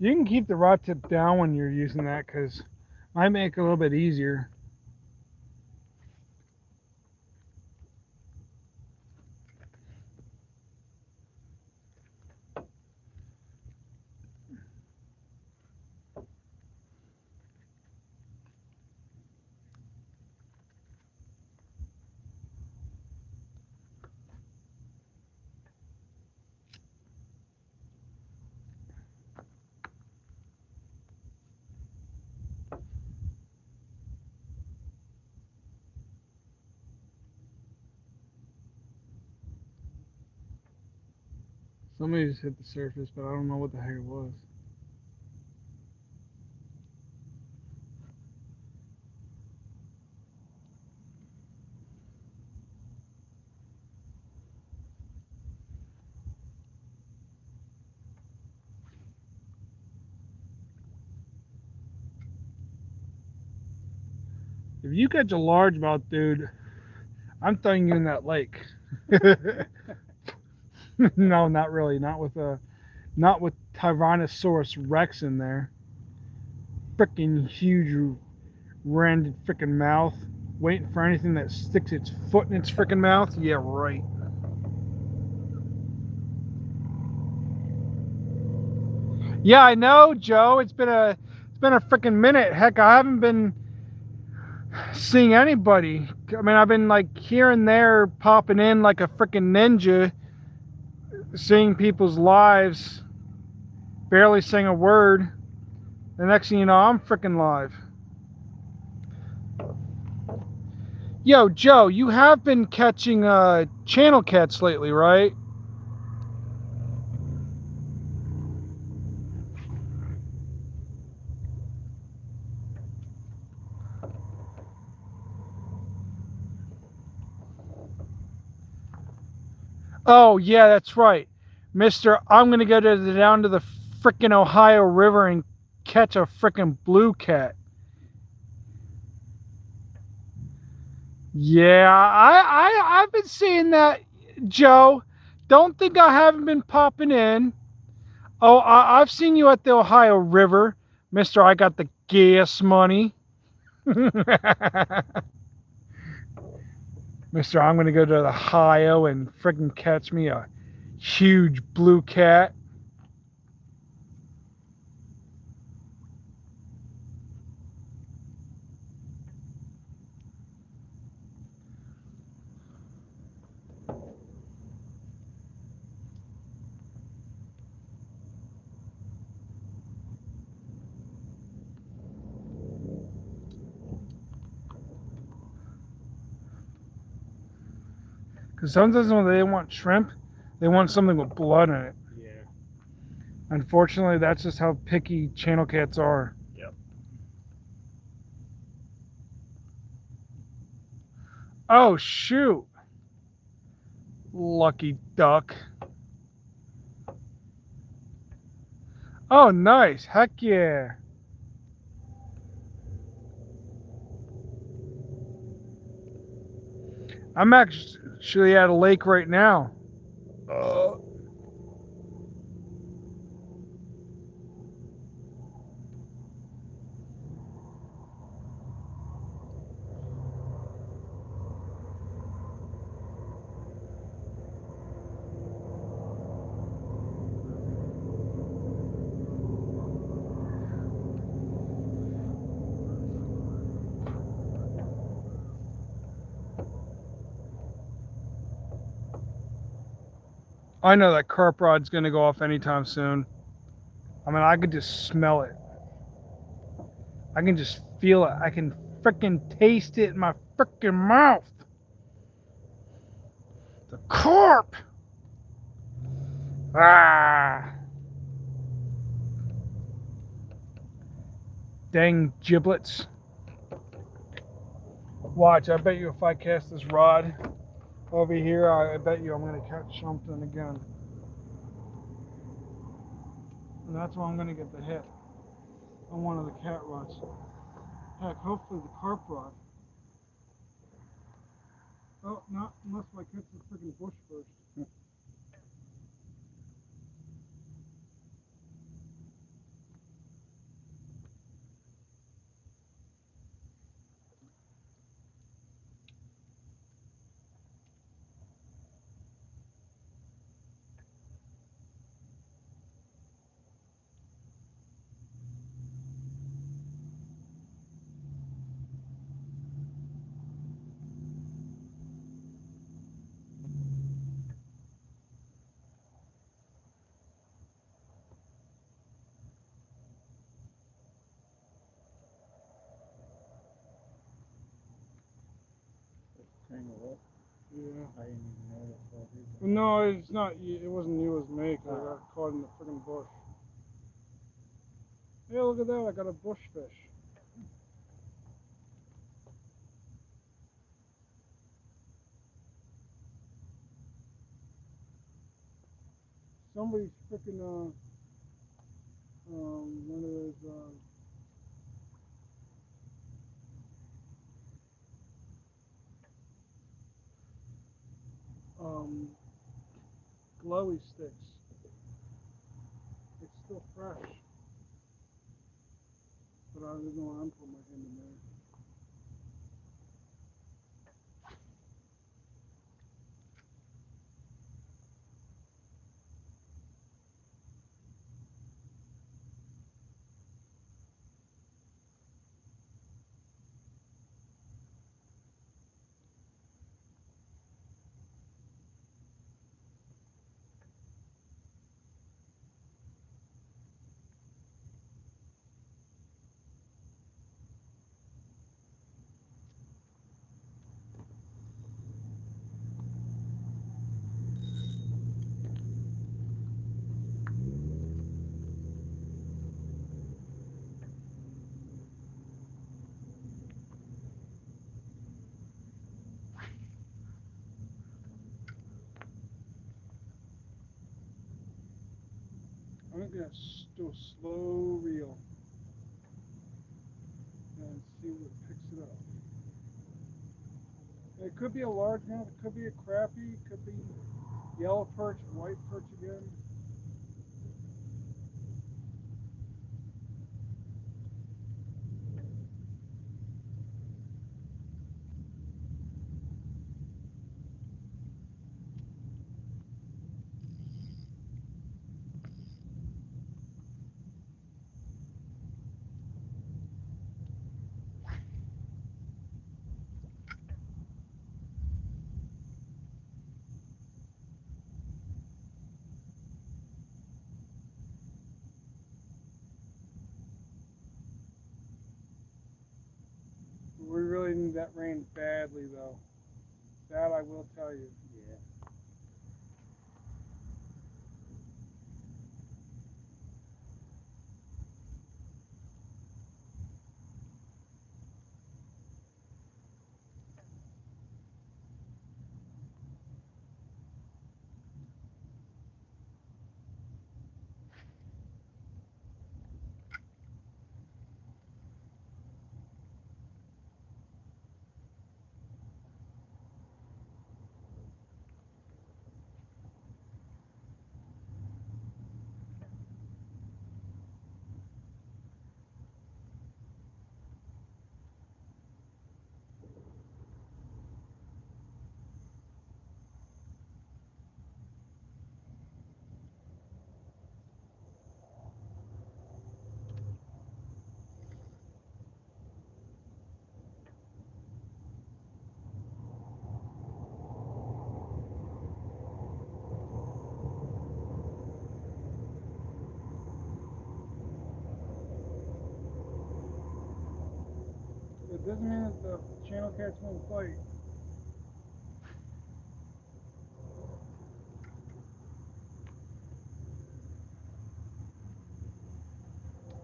You can keep the rod tip down when you're using that because it might make it a little bit easier. Somebody just hit the surface, but I don't know what the heck it was. If you catch a largemouth, dude, I'm throwing you in that lake. No, not really. Not with Tyrannosaurus Rex in there. Freaking huge, rounded freaking mouth, waiting for anything that sticks its foot in its freaking mouth. Yeah, right. Yeah, I know, Joe. It's been a freaking minute. Heck, I haven't been seeing anybody. I mean, I've been like here and there popping in like a freaking ninja, seeing people's lives, barely saying a word. The next thing you know, I'm freaking live. Yo, Joe, you have been catching channel cats lately, right? Oh, yeah, that's right. Mister, I'm gonna go down to the frickin' Ohio River and catch a frickin' blue cat. Yeah, I've been seeing that, Joe. Don't think I haven't been popping in. Oh, I've seen you at the Ohio River, Mister. I got the gas money. Mister, I'm gonna go to the Ohio and frickin' catch me a huge blue cat. Because sometimes when they want shrimp, they want something with blood in it. Yeah. Unfortunately, that's just how picky channel cats are. Yep. Oh, shoot. Lucky duck. Oh, nice. Heck yeah. I'm actually at a lake right now. I know that carp rod's going to go off anytime soon. I mean, I could just smell it. I can just feel it. I can frickin' taste it in my frickin' mouth. The carp! Ah! Dang giblets. Watch, I bet you if I cast this rod over here, I bet you I'm going to catch something again. And that's why I'm going to get the hit on one of the cat rods. Heck, hopefully the carp rod. Oh, not unless I catch the freaking bush first. Tangled up. Yeah. I didn't even know that was either. No, it's not. It wasn't you. It was me. 'Cause I got caught in the freaking bush. Hey, look at that! I got a bush fish. Somebody's freaking one of those glowy sticks. It's still fresh, but I don't know why I'm putting my hand in there. I'm gonna do a slow reel and see what picks it up. It could be a largemouth, it could be a crappie, it could be yellow perch, white perch again. We really need that rain badly though. That I will tell you. Yeah. It doesn't mean that the channel cats won't fight.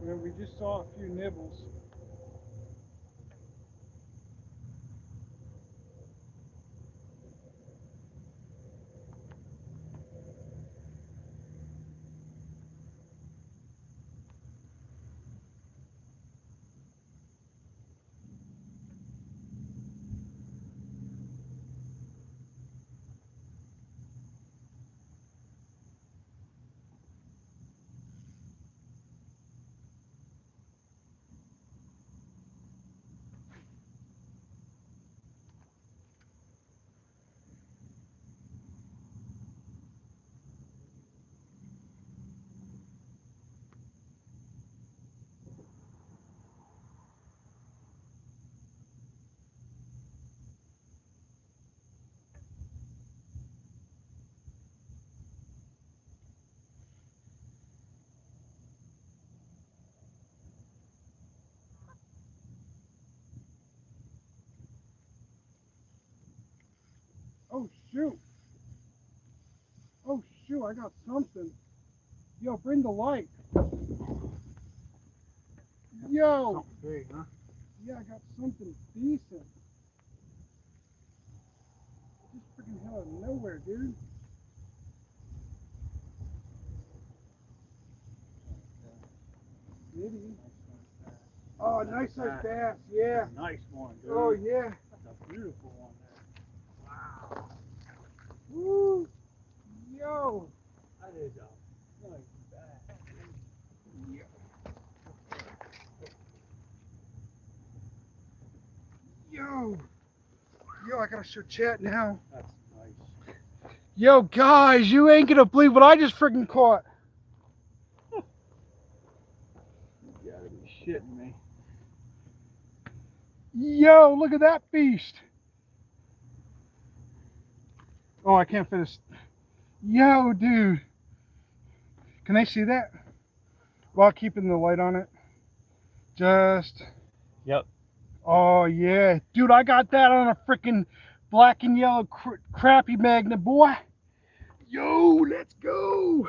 You know, we just saw a few nibbles. Oh shoot! Oh shoot! I got something. Yo, bring the light. Yo! Something big, huh? Yeah, I got something decent. Just freaking hell out of nowhere, dude. Maybe. Oh, nice size bass. Yeah. Nice one, dude. Oh yeah. That's a beautiful one there. Wow. Woo! Yo! That is a nice bass. Yo! Yo, I gotta show chat now. That's nice. Yo, guys, you ain't gonna believe what I just freaking caught. You gotta be shitting me. Yo, look at that beast. Oh, I can't finish. Yo, dude. Can they see that? While keeping the light on it. Just. Yep. Oh, yeah. Dude, I got that on a freaking black and yellow crappie magnet, boy. Yo, let's go.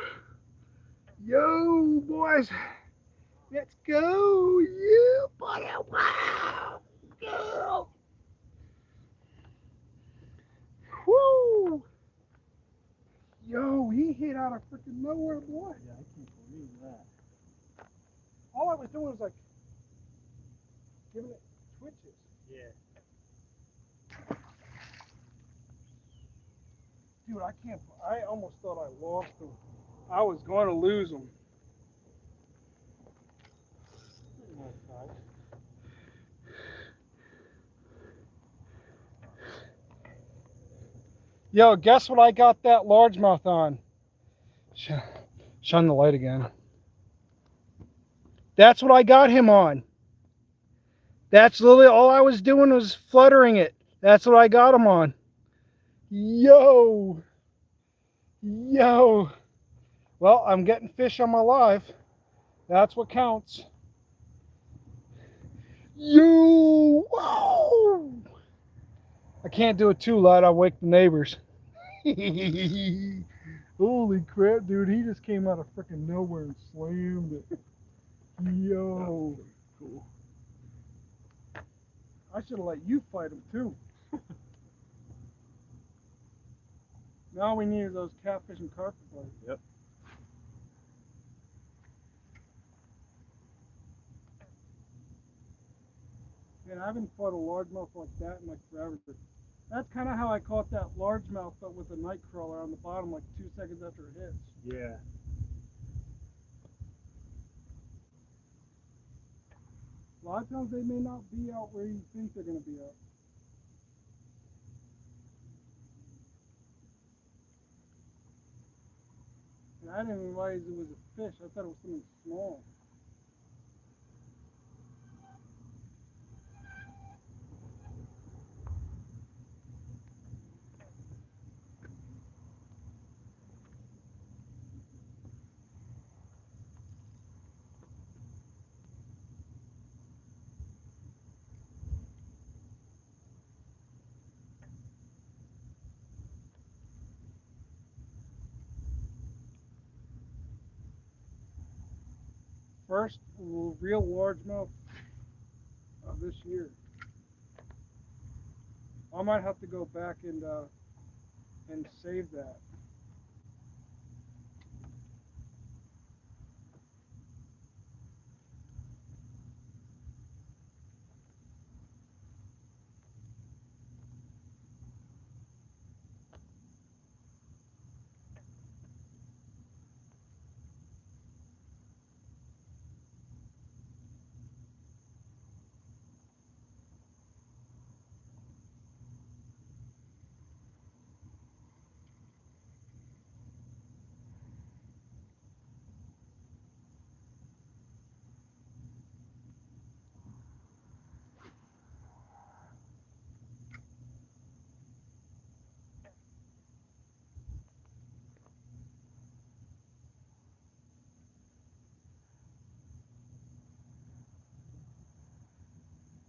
Yo, boys. Let's go. Yeah, buddy. Wow. Go. Woo. Yo, he hit out of freaking nowhere, boy. Yeah, I can't believe doing is like giving it twitches. Yeah. Dude, I can't. I almost thought I lost him. I was going to lose him. Nice size. Yo, guess what I got that largemouth on? Shine the light again. That's what I got him on. That's literally all I was doing was fluttering it. That's what I got him on. Yo. Yo. Well, I'm getting fish on my live. That's what counts. Yo. Wow. I can't do it too loud. I'll wake the neighbors. Holy crap, dude. He just came out of freaking nowhere and slammed it. Yo. Cool. I should have let you fight him too. Now we need those catfish and carpet bites. Yep. Man, I haven't fought a largemouth like that in like forever. That's kind of how I caught that largemouth, but with a night crawler on the bottom like 2 seconds after it hits. Yeah. A lot of times they may not be out where you think they're going to be out. And I didn't realize it was a fish. I thought it was something small. First real largemouth of this year. I might have to go back and save that.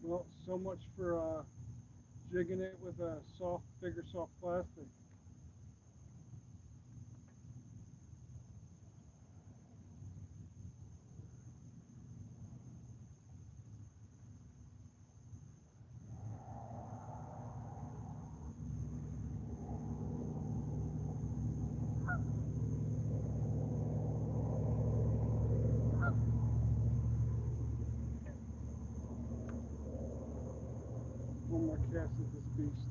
Well, so much for jigging it with a bigger soft plastic. One more cast of this beast.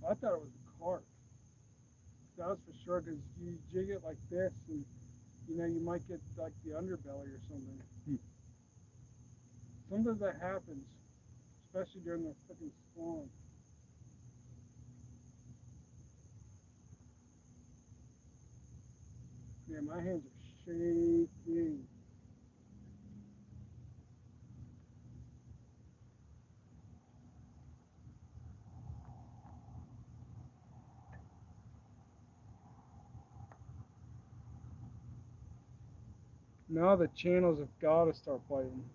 I thought it was a carp. That was for sure because you jig it like this and you might get like the underbelly or something. Sometimes that happens, especially during the freaking spawn. Man, my hands are shaking. Now the channels have got to start biting.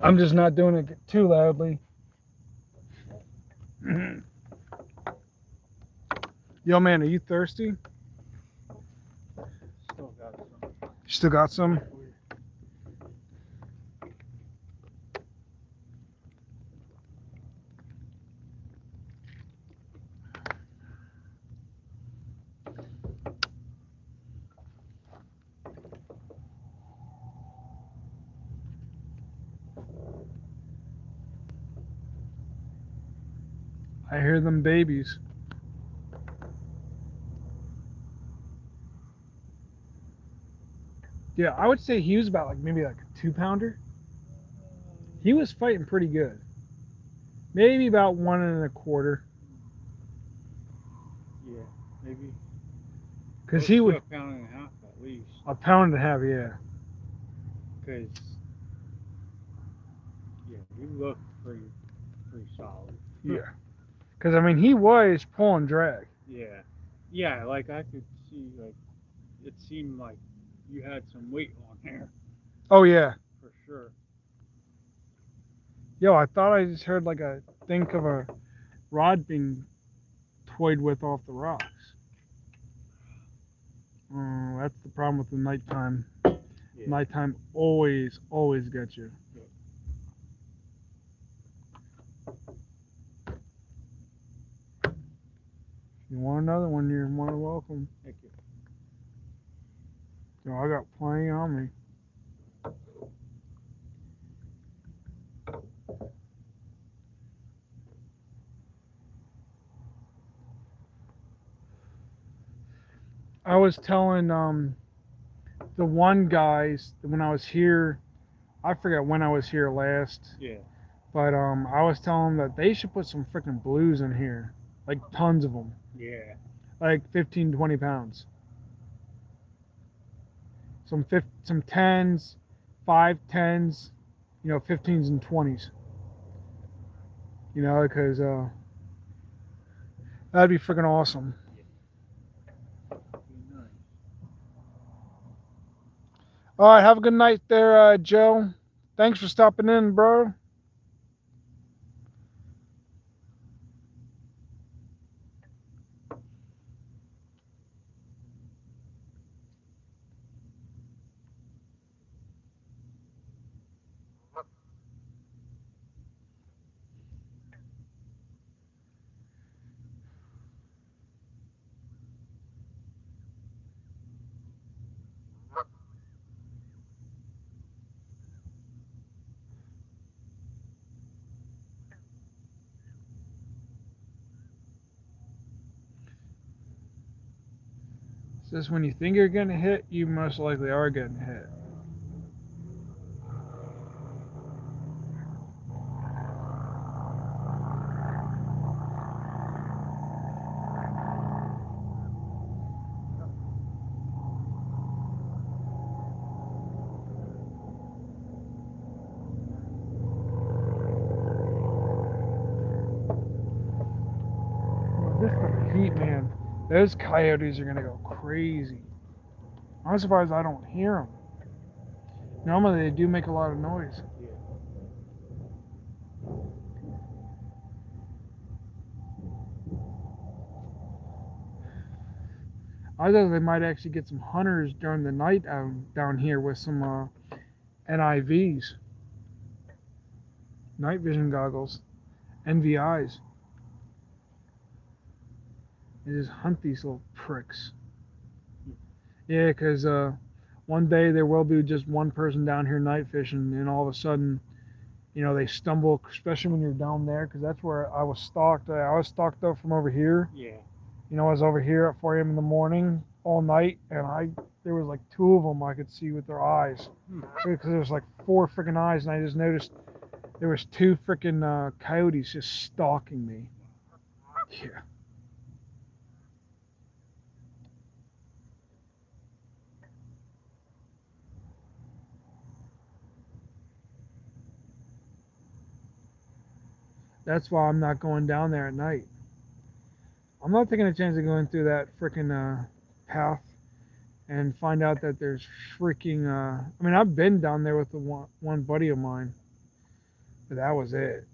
I'm just not doing it too loudly. Yo, man, are you thirsty? Still got some. Still got some? I hear them babies. Yeah, I would say he was about like maybe like a 2-pounder. He was fighting pretty good. Maybe about 1 1/4. Yeah, maybe. Cause he would a pound and a half at least. 1.5 pounds, yeah. Cause yeah, he looked pretty solid. Yeah. Cause I mean he was pulling drag. Yeah, yeah. Like I could see, like it seemed like you had some weight on there Oh yeah. for sure. Yo, I thought I just heard like a think of a rod being toyed with off the rocks. That's the problem with the nighttime. Yeah. Nighttime always gets you. Yep. You want another one? You're more than welcome. Thank you. So I got plenty on me. I was telling the one guys when I was here. I forget when I was here last, Yeah. but I was telling them that they should put some freaking blues in here, like tons of them, Yeah. like 15, 20 pounds. Some tens, 5 10s, 15s and 20s. Because that'd be freaking awesome. Be nice. All right, have a good night there, Joe. Thanks for stopping in, bro. It's just when you think you're getting hit, you most likely are getting hit. This fucking heat, man. Those coyotes are gonna go crazy. I'm surprised I don't hear them. Normally they do make a lot of noise. Yeah. I thought they might actually get some hunters during the night down here with some NIVs, night vision goggles, NVIs. They just hunt these little pricks. Yeah, because one day there will be just one person down here night fishing, and all of a sudden, they stumble, especially when you're down there, because that's where I was stalked. I was stalked up from over here. Yeah. I was over here at 4 a.m. in the morning all night, and there was like 2 of them I could see with their eyes, because there was like 4 freaking eyes, and I just noticed there was 2 freaking coyotes just stalking me. Yeah. That's why I'm not going down there at night. I'm not taking a chance of going through that freaking path and find out that there's freaking. I mean, I've been down there with the one buddy of mine, But that was it.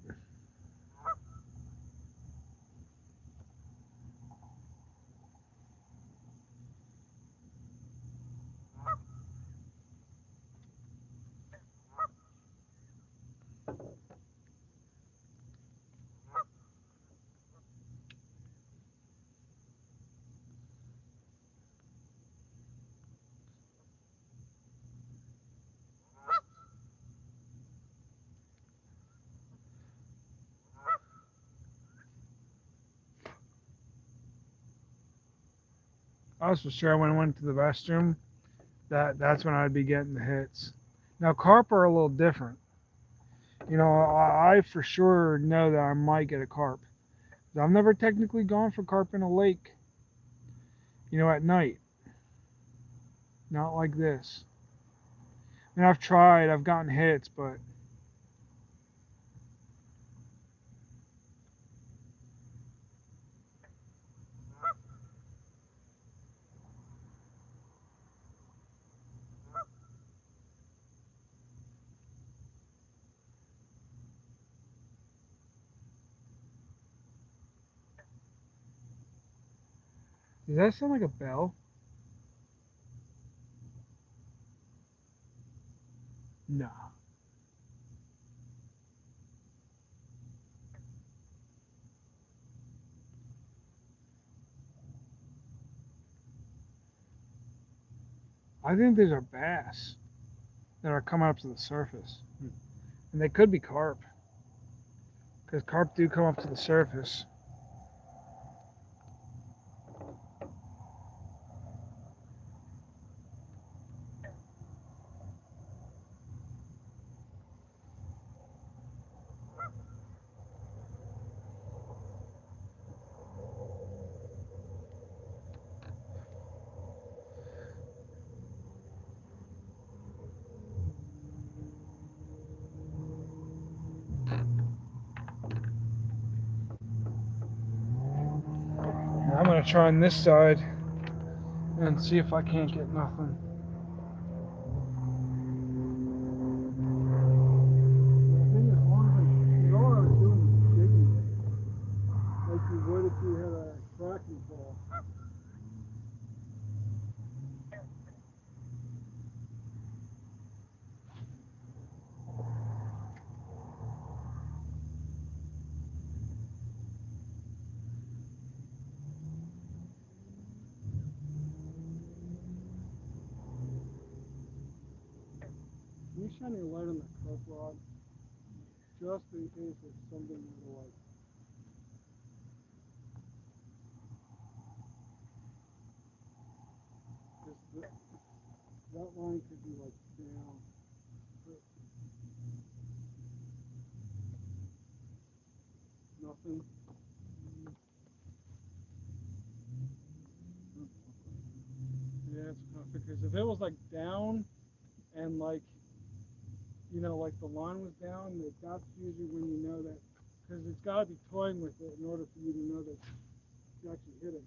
I was for sure when I went to the restroom, that's when I'd be getting the hits. Now carp are a little different. You know, I for sure know that I might get a carp. I've never technically gone for carp in a lake. You know, at night, not like this. I mean, I've tried, I've gotten hits, but does that sound like a bell? No. I think these are bass that are coming up to the surface. And they could be carp. Because carp do come up to the surface. I'm going to try on this side and see if I can't get nothing. The thing is, you know what I was doing was digging like you would if you had a cracking pole. Can you shine your light on the carp rod? Just in case it's something you like. That line could be like down. Nothing. Yeah, it's perfect. Because if it was like down and like, you know, like the line was down, that's usually when you know that. Because it's got to be toying with it in order for you to know that you're actually hitting.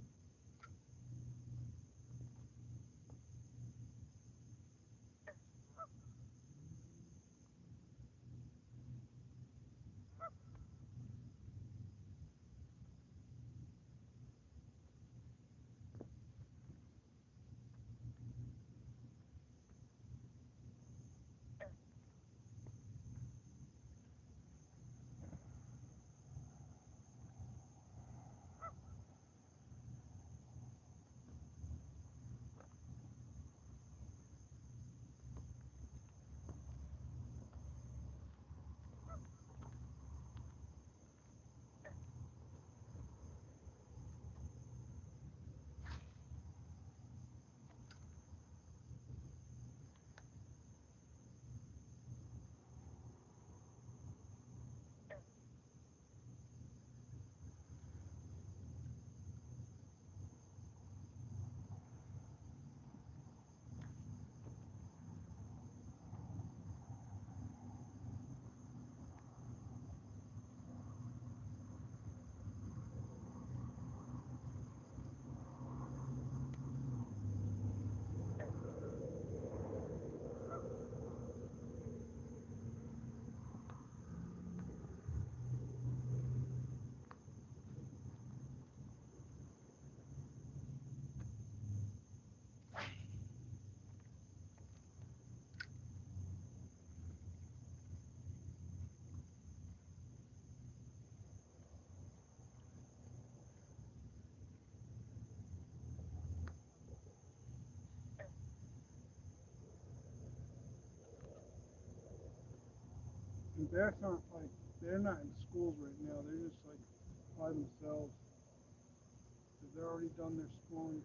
The bears aren't like, they're not in schools right now. They're just like by themselves. 'Cause they're already done their schooling.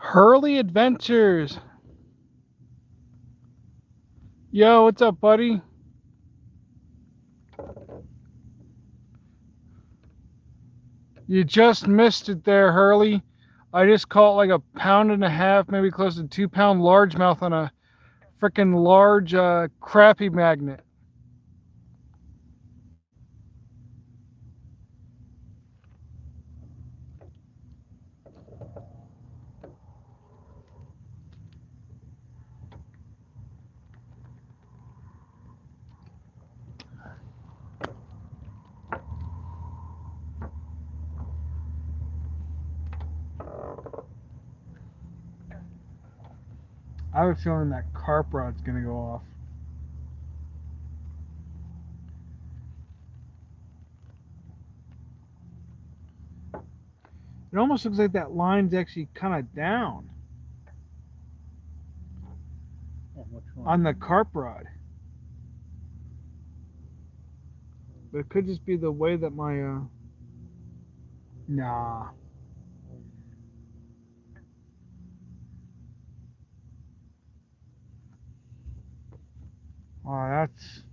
Hurley Adventures. Yo, what's up, buddy? You just missed it there, Hurley. I just caught like a pound and a half, maybe close to 2 pound largemouth on a freaking large crappie magnet. I have a feeling that carp rod's gonna go off. It almost looks like that line's actually kind of down Which one? on the carp rod. But it could just be the way that my nah. Oh, that's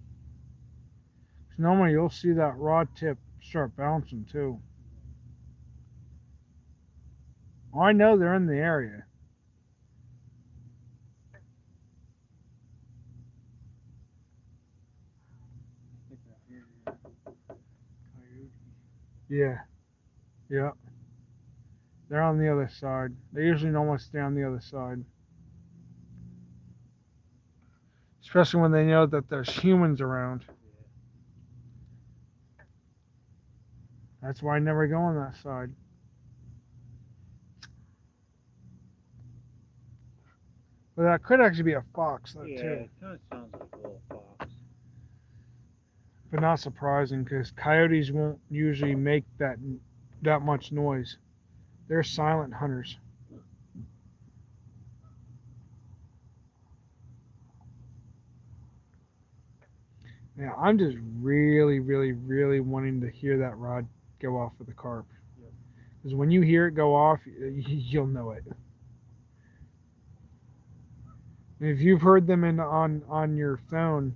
normally you'll see that rod tip start bouncing too. Oh, I know they're in the area. I think I hear you. Yeah, yeah. They're on the other side. They usually normally stay on the other side. Especially when they know that there's humans around. That's why I never go on that side. But that could actually be a fox, though, Yeah, too. it kind of sounds like a little fox. But not surprising, because coyotes won't usually make that much noise. They're silent hunters. Now, I'm just really, really, really wanting to hear that rod go off with the carp. Yep. Because when you hear it go off, you'll know it. And if you've heard them on your phone,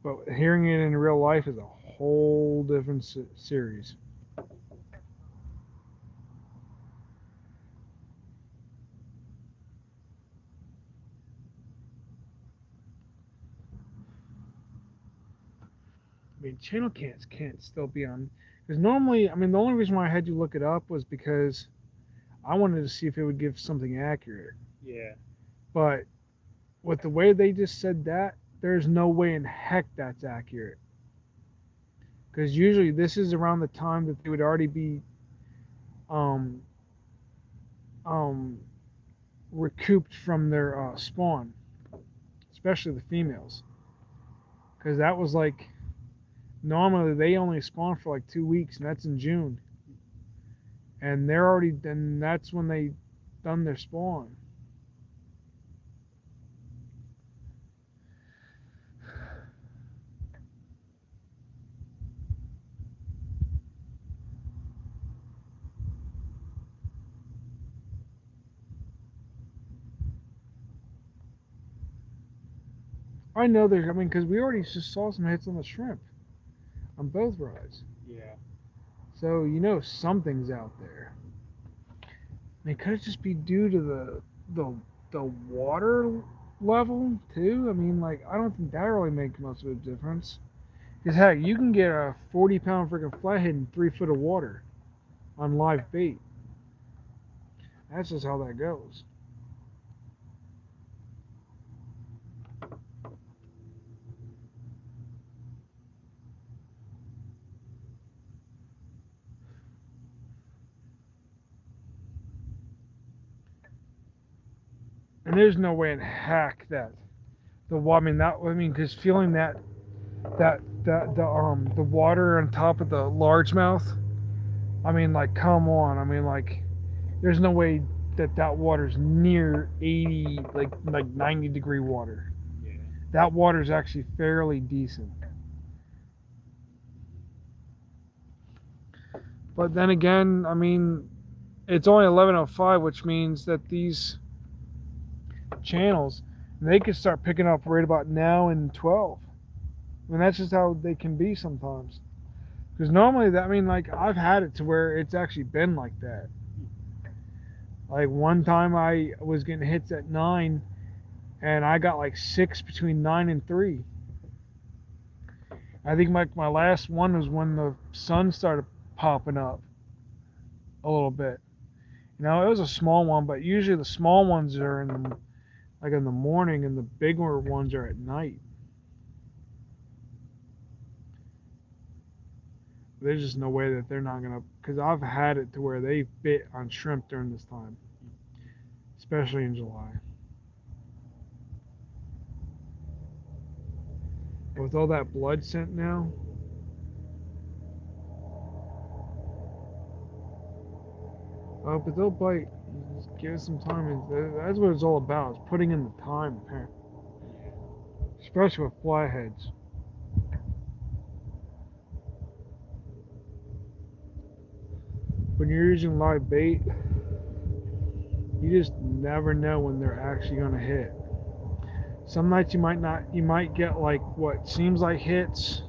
but hearing it in real life is a whole different series. I mean, channel can't still be on, because normally, I mean, the only reason why I had you look it up was because I wanted to see if it would give something accurate. Yeah. But with the way they just said that, there's no way in heck that's accurate. Because usually this is around the time that they would already be um, um, recouped from their spawn, especially the females. Because that was like, normally they only spawn for like 2 weeks, and that's in June. And they're already, then that's when they done their spawn. I know there's, I mean, because we already just saw some hits on the shrimp on both rods. Yeah. So you know something's out there. I mean, could it just be due to the water level too? I mean, like I don't think that really makes much of a difference. Because heck, you can get a 40-pound freaking flathead in 3 foot of water on live bait. That's just how that goes. And there's no way in heck that I mean that, I mean, because feeling the water on top of the largemouth. I mean, like, come on. I mean, like, there's no way that water's near 80, like 90-degree water. Yeah. That water's actually fairly decent. But then again, I mean, it's only 11:05, which means that these channels, they could start picking up right about now in 12. I mean, that's just how they can be sometimes. Because normally, that, I mean, like, I've had it to where it's actually been like that. Like, one time I was getting hits at 9, and I got like 6 between 9 and 3. I think my last one was when the sun started popping up a little bit. You know, it was a small one, but usually the small ones are in the morning, and the bigger ones are at night. There's just no way that they're not gonna, because I've had it to where they bit on shrimp during this time, especially in July. With all that blood scent now, oh, but they'll bite. Just give it some time, and that's what it's all about. Is putting in the time, apparently, especially with flatheads. When you're using live bait, you just never know when they're actually gonna hit. Some nights you might not. You might get like what seems like hits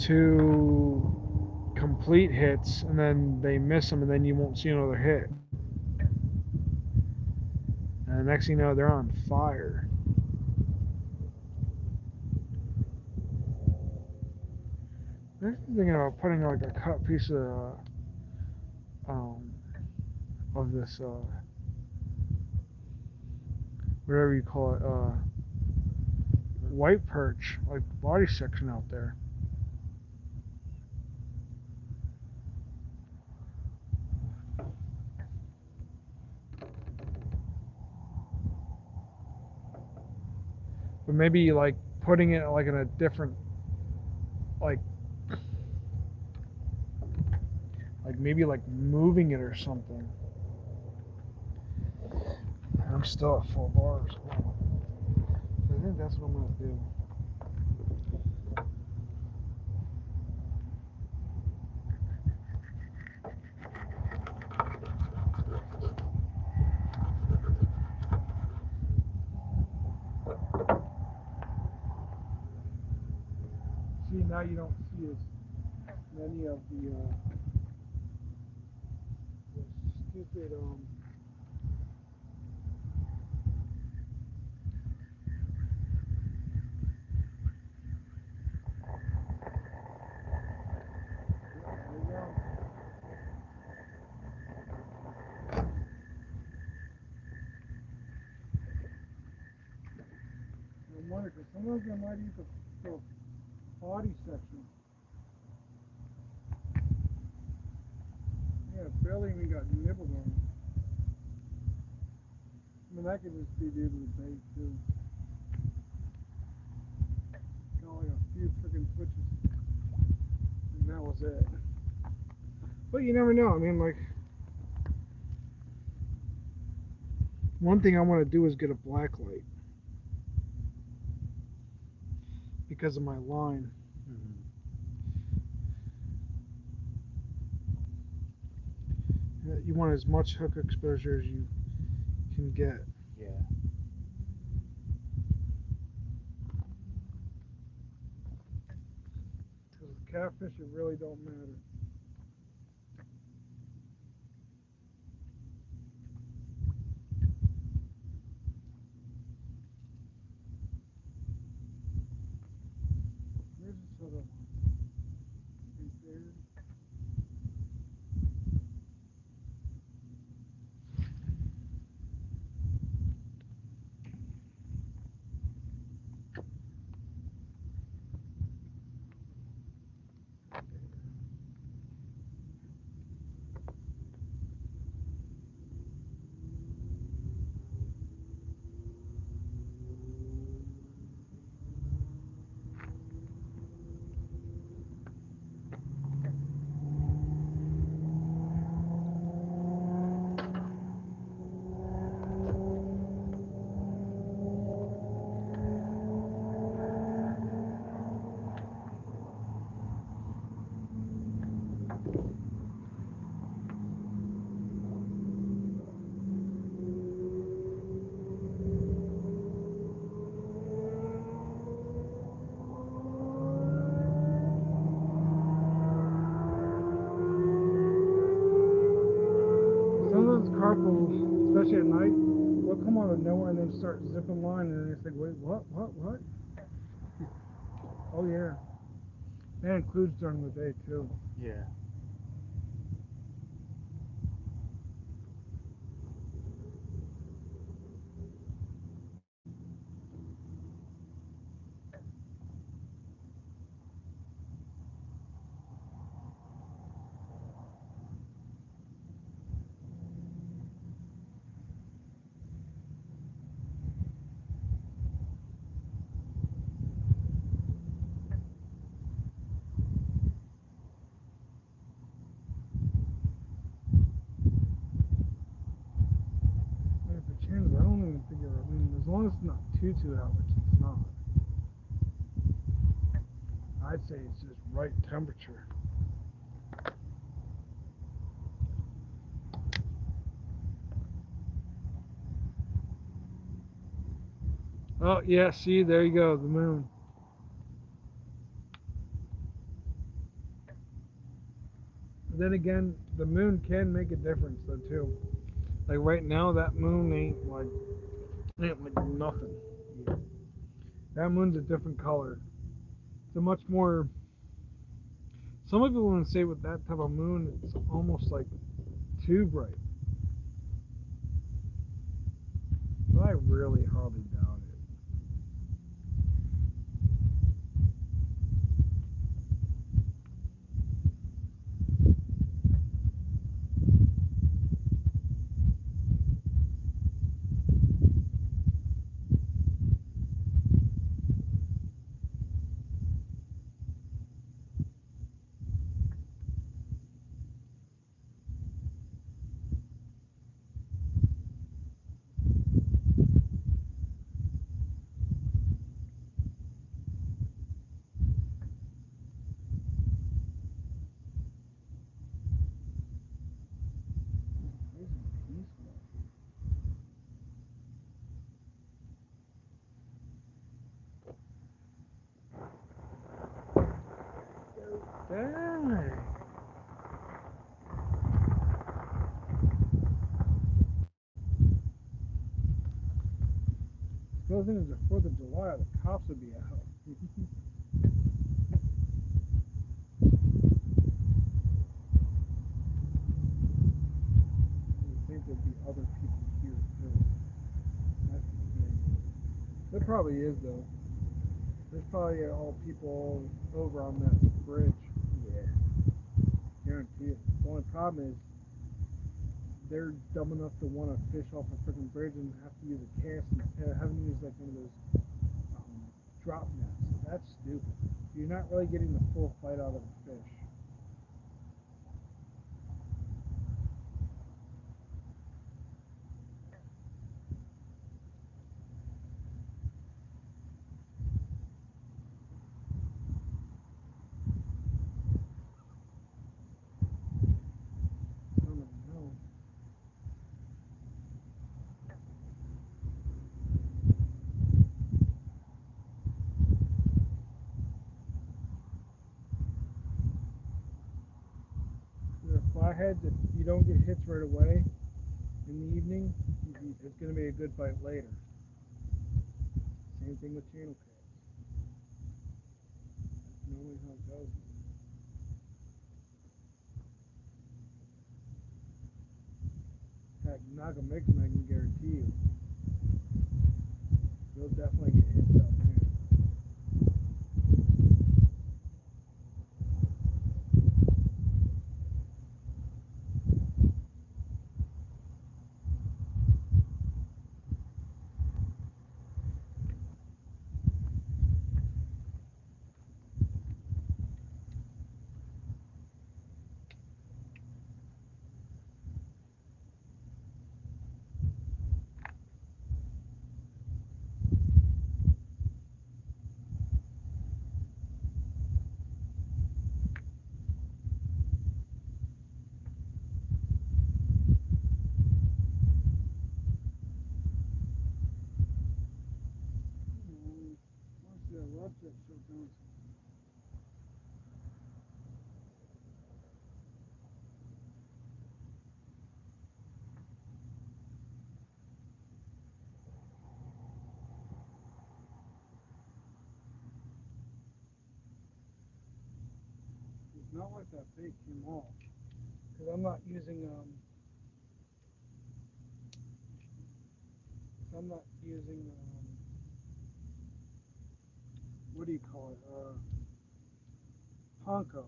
to complete hits, and then they miss them, and then you won't see another hit. And the next thing you know, they're on fire. I'm thinking about putting like a cut piece um, of this, whatever you call it, white perch, like body section out there. maybe like putting it like in a different, like maybe like moving it or something. I'm still at 4 bars. I think that's what I'm gonna do. See, now you don't see as many of the stupid I'm wondering, because sometimes I might use the body section. Yeah, it barely even got nibbled on. I mean, that could just be due to the bait, too. Got like a few freaking twitches. And that was it. But you never know. I mean, like, one thing I want to do is get a black light. Because of my line. You want as much hook exposure as you can get. Yeah. Because with catfish, it really don't matter. Where's this other one? Right there. Sometimes carp will, especially at night, will come out of nowhere and then start zipping line, and then it's like, wait, what? Oh yeah. That includes during the day too. Yeah. And for chins, I don't even think I mean, as long as it's not too out, which it's not. I'd say it's just right temperature. Oh yeah, see, there you go, the moon. But then again, the moon can make a difference though too. Like right now, that moon ain't like nothing. That moon's a different color. It's a much more. Some people want to say with that type of moon, it's almost like too bright. But I really hardly doubt it. goes into the 4th of July, the cops would be out. I think there'd be other people here too. That's the thing. There probably is though. There's probably all people over on that bridge. Yeah. Guarantee it. The only problem is they're dumb enough to want to fish off a freaking bridge and have to use a cast and have to use like one of those drop nets. That's stupid. You're not really getting the full fight out of the fish. I don't know. The flatheads, if you don't get hits right away in the evening, it's going to be a good bite later. Same thing with channel crabs. That's normally how it goes. Heck, not gonna make them, I can guarantee you. They'll definitely get hits out there. It's not like that bait came off. Because I'm not using what do you call it? Ponko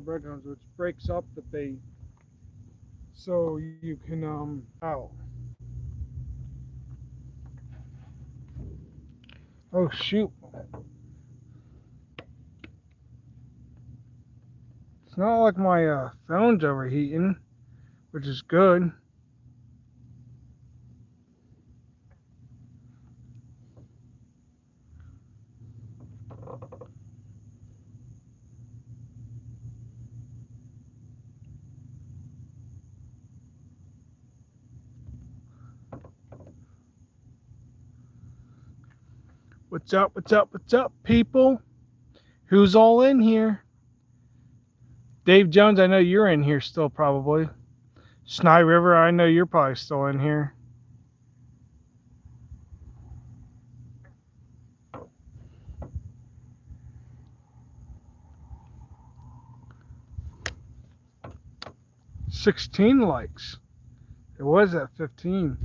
breadcrumbs, which breaks up the bait so you can out. Oh shoot. It's not like my phone's overheating, which is good. What's up, what's up, what's up, people? Who's all in here? Dave Jones, I know you're in here still probably. Sny River, I know you're probably still in here. "16 likes. It was at 15.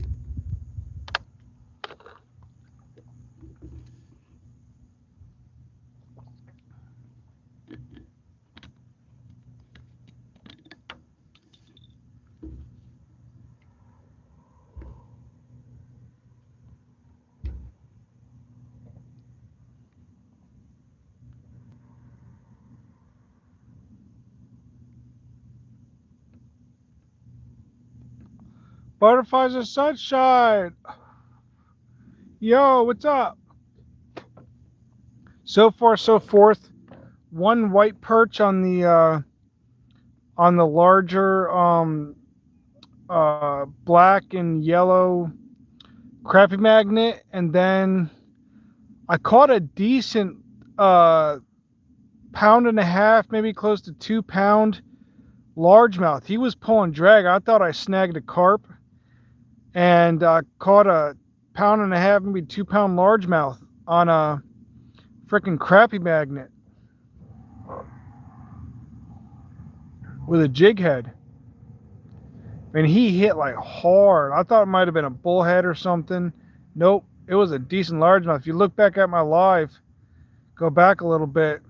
Butterflies of sunshine. Yo, what's up? So far, so forth. One white perch on the larger black and yellow crappie magnet, and then I caught a decent pound and a half, maybe close to 2 pound largemouth. He was pulling drag. I thought I snagged a carp, and caught a pound and a half, maybe 2 pound largemouth on a freaking crappie magnet with a jig head. And he hit like hard. I thought it might have been a bullhead or something. Nope, it was a decent largemouth. If you look back at my live, go back a little bit,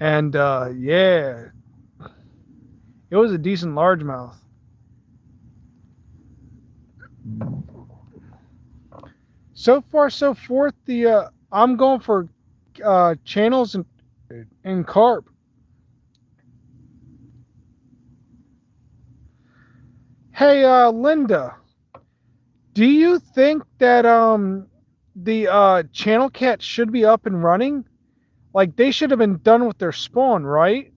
and yeah, it was a decent largemouth. So far, so forth. The I'm going for channels and carp. Hey, Linda, do you think that the channel cat should be up and running? Like they should have been done with their spawn, right?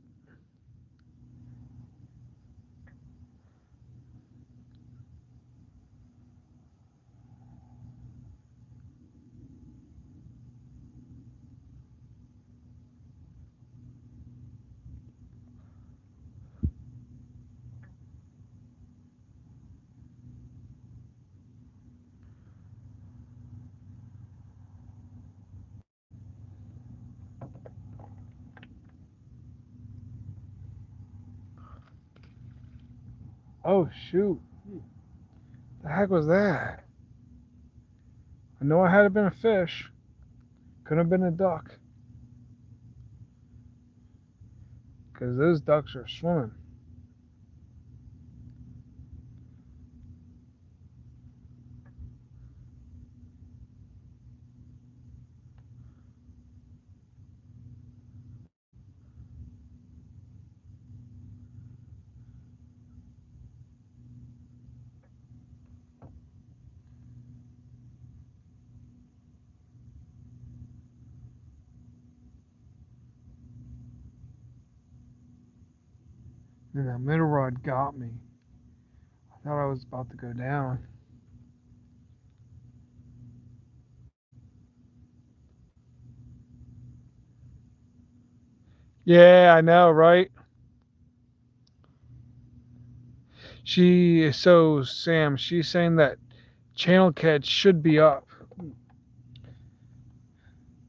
Oh shoot! The heck was that? I know it had been a fish. Could have been a duck. Because those ducks are swimming. And that middle rod got me. I thought I was about to go down. Yeah, I know, right? Sam, she's saying that channel cat should be up.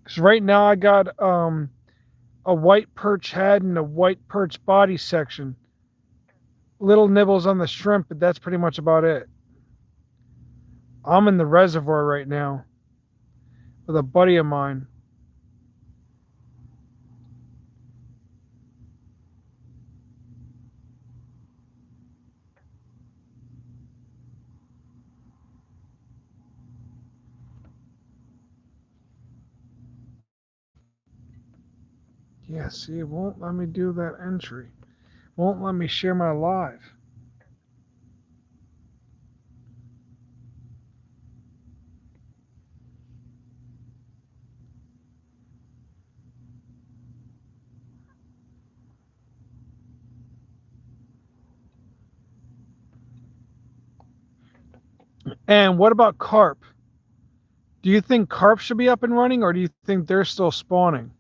Because right now I got a white perch head and a white perch body section. Little nibbles on the shrimp, but that's pretty much about it. I'm in the reservoir right now with a buddy of mine. Yeah, see, it won't let me do that entry. Won't let me share my live. And what about carp? Do you think carp should be up and running, or do you think they're still spawning?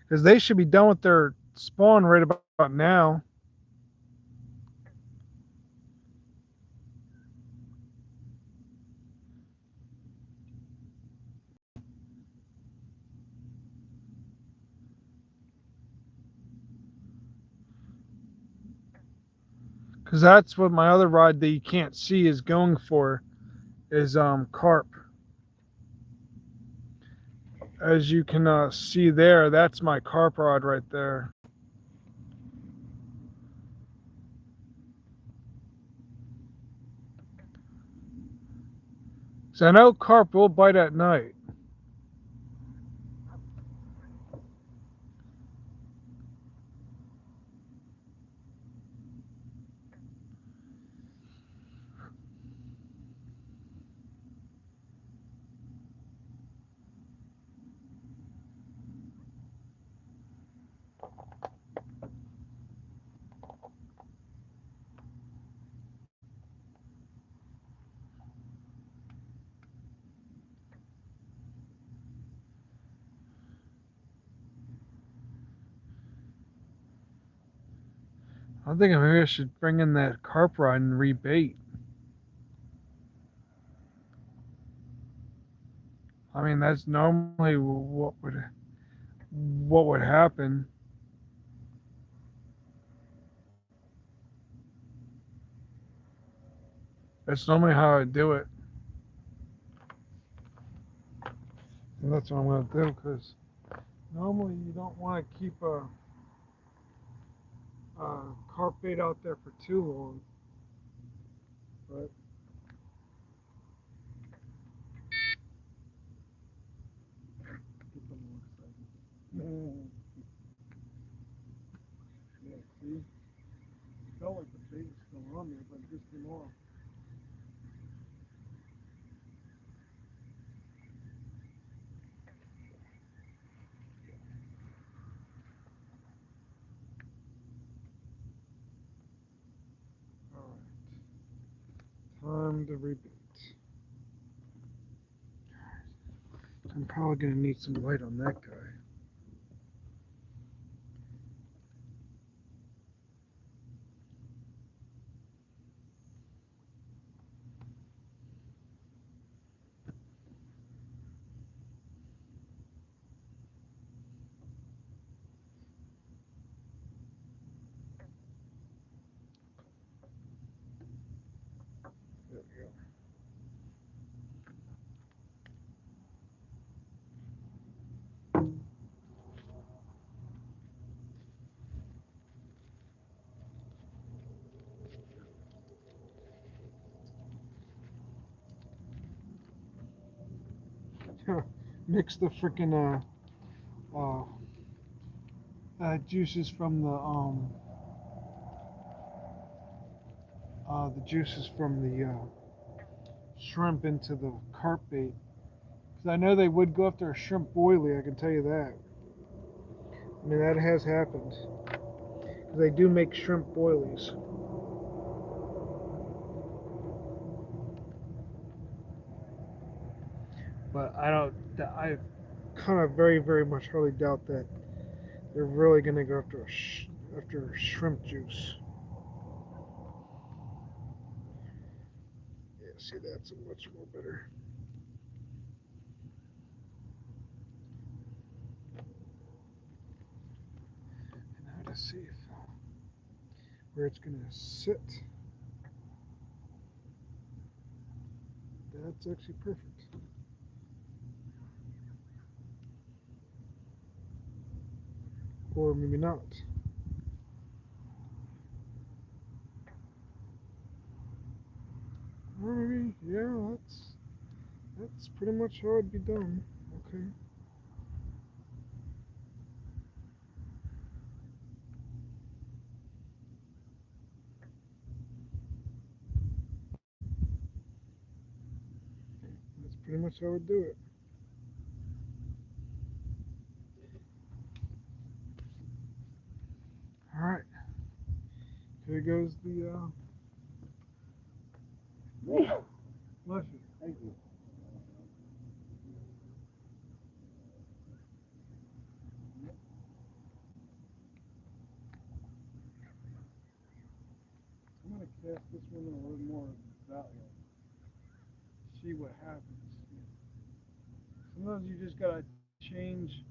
Because they should be done with their spawn right about now. Because that's what my other rod that you can't see is going for, is carp. As you can see there, that's my carp rod right there. So I know carp will bite at night. I'm thinking maybe I should bring in that carp rod and rebait. I mean, that's normally what would happen. That's normally how I do it, and that's what I'm gonna do. Because normally you don't want to keep a carp bait out there for too long, but get them more excited. Yeah, see, felt like the bait was still on there, but it just came off. All right, time to rebait. I'm probably gonna need some light on that guy. There we go. Mix the freaking juices from the juices from the shrimp into the carp bait. Because I know they would go after a shrimp boilie. I can tell you that. I mean that has happened. 'Cause they do make shrimp boilies. But I don't. I kind of very much hardly doubt that they're really gonna go after after shrimp juice. Yeah, see that's much more better. And now to see if, where it's gonna sit. That's actually perfect. Or maybe not. Or maybe, yeah, that's pretty much how it'd be done. Okay. That's pretty much how I would do it. All right. Here goes the. Bless you. Thank you. I'm gonna cast this one a little more value. See what happens. Sometimes you just gotta change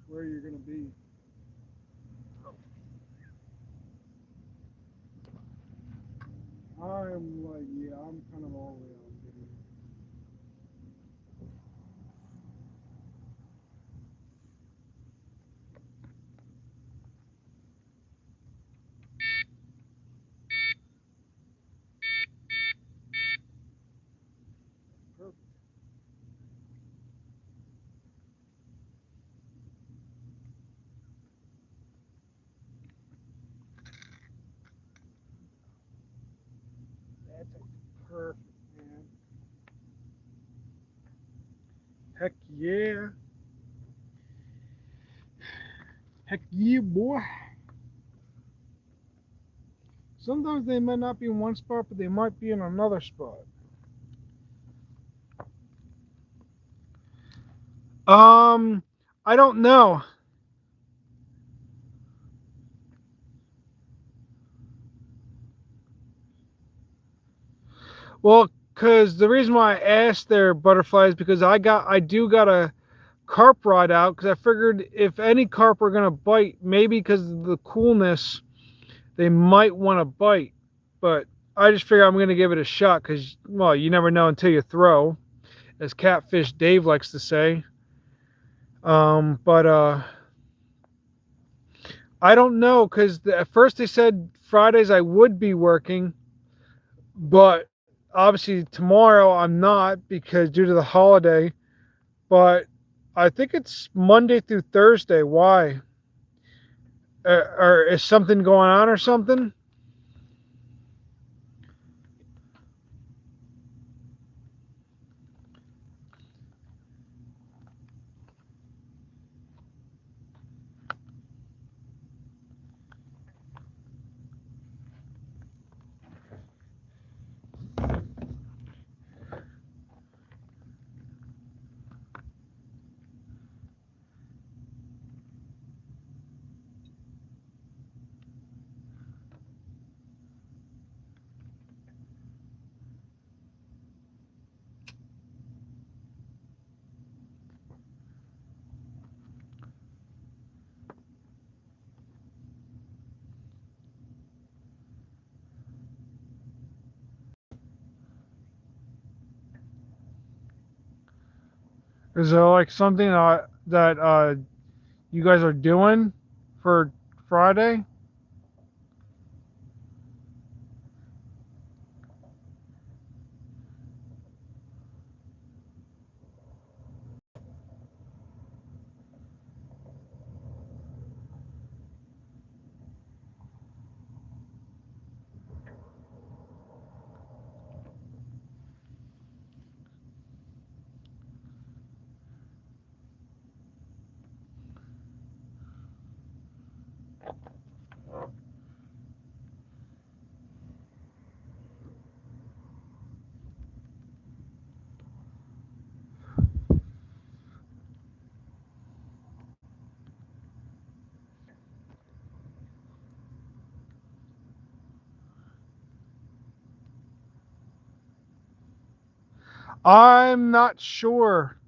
where you're gonna be. I'm like, yeah, I'm kind of all the way out here. Perfect. That's perfect, man. Heck yeah. Heck yeah, boy. Sometimes they might not be in one spot, but they might be in another spot. Um, I don't know. Well, because the reason why I asked their butterflies because I do got a carp rod out because I figured if any carp are gonna bite, maybe because of the coolness, they might want to bite. But I just figure I'm gonna give it a shot because well, you never know until you throw, as Catfish Dave likes to say. But I don't know because at first they said Fridays I would be working, but obviously tomorrow I'm not because due to the holiday. But I think it's Monday through Thursday. Why? Or is something going on or something? Is there like something that you guys are doing for Friday? I'm not sure.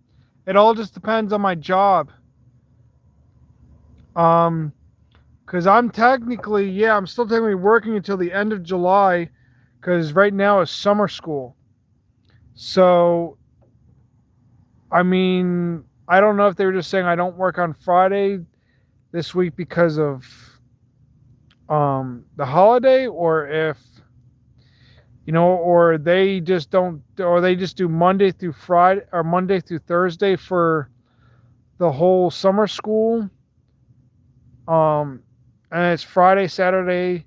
It all just depends on my job. Um, because I'm technically, yeah, I'm still technically working until the end of July, because right now is summer school. So, I mean, I don't know if they were just saying I don't work on Friday this week because of the holiday, or if or they just don't, or they just do Monday through Friday or Monday through Thursday for the whole summer school. Um, and it's Friday, Saturday,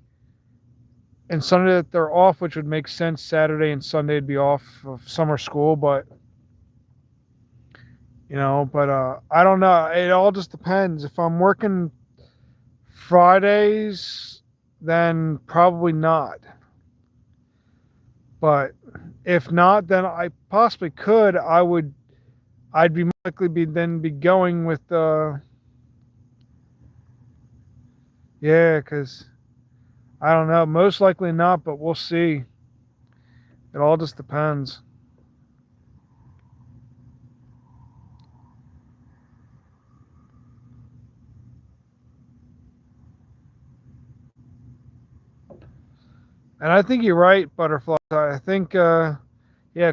and Sunday that they're off, which would make sense. Saturday and Sunday would be off of summer school, but I don't know. It all just depends. If I'm working Fridays, then probably not. But if not, then I possibly could. I'd be likely be going with yeah, because I don't know. Most likely not, but we'll see. It all just depends. And I think you're right, Butterfly. I think yeah,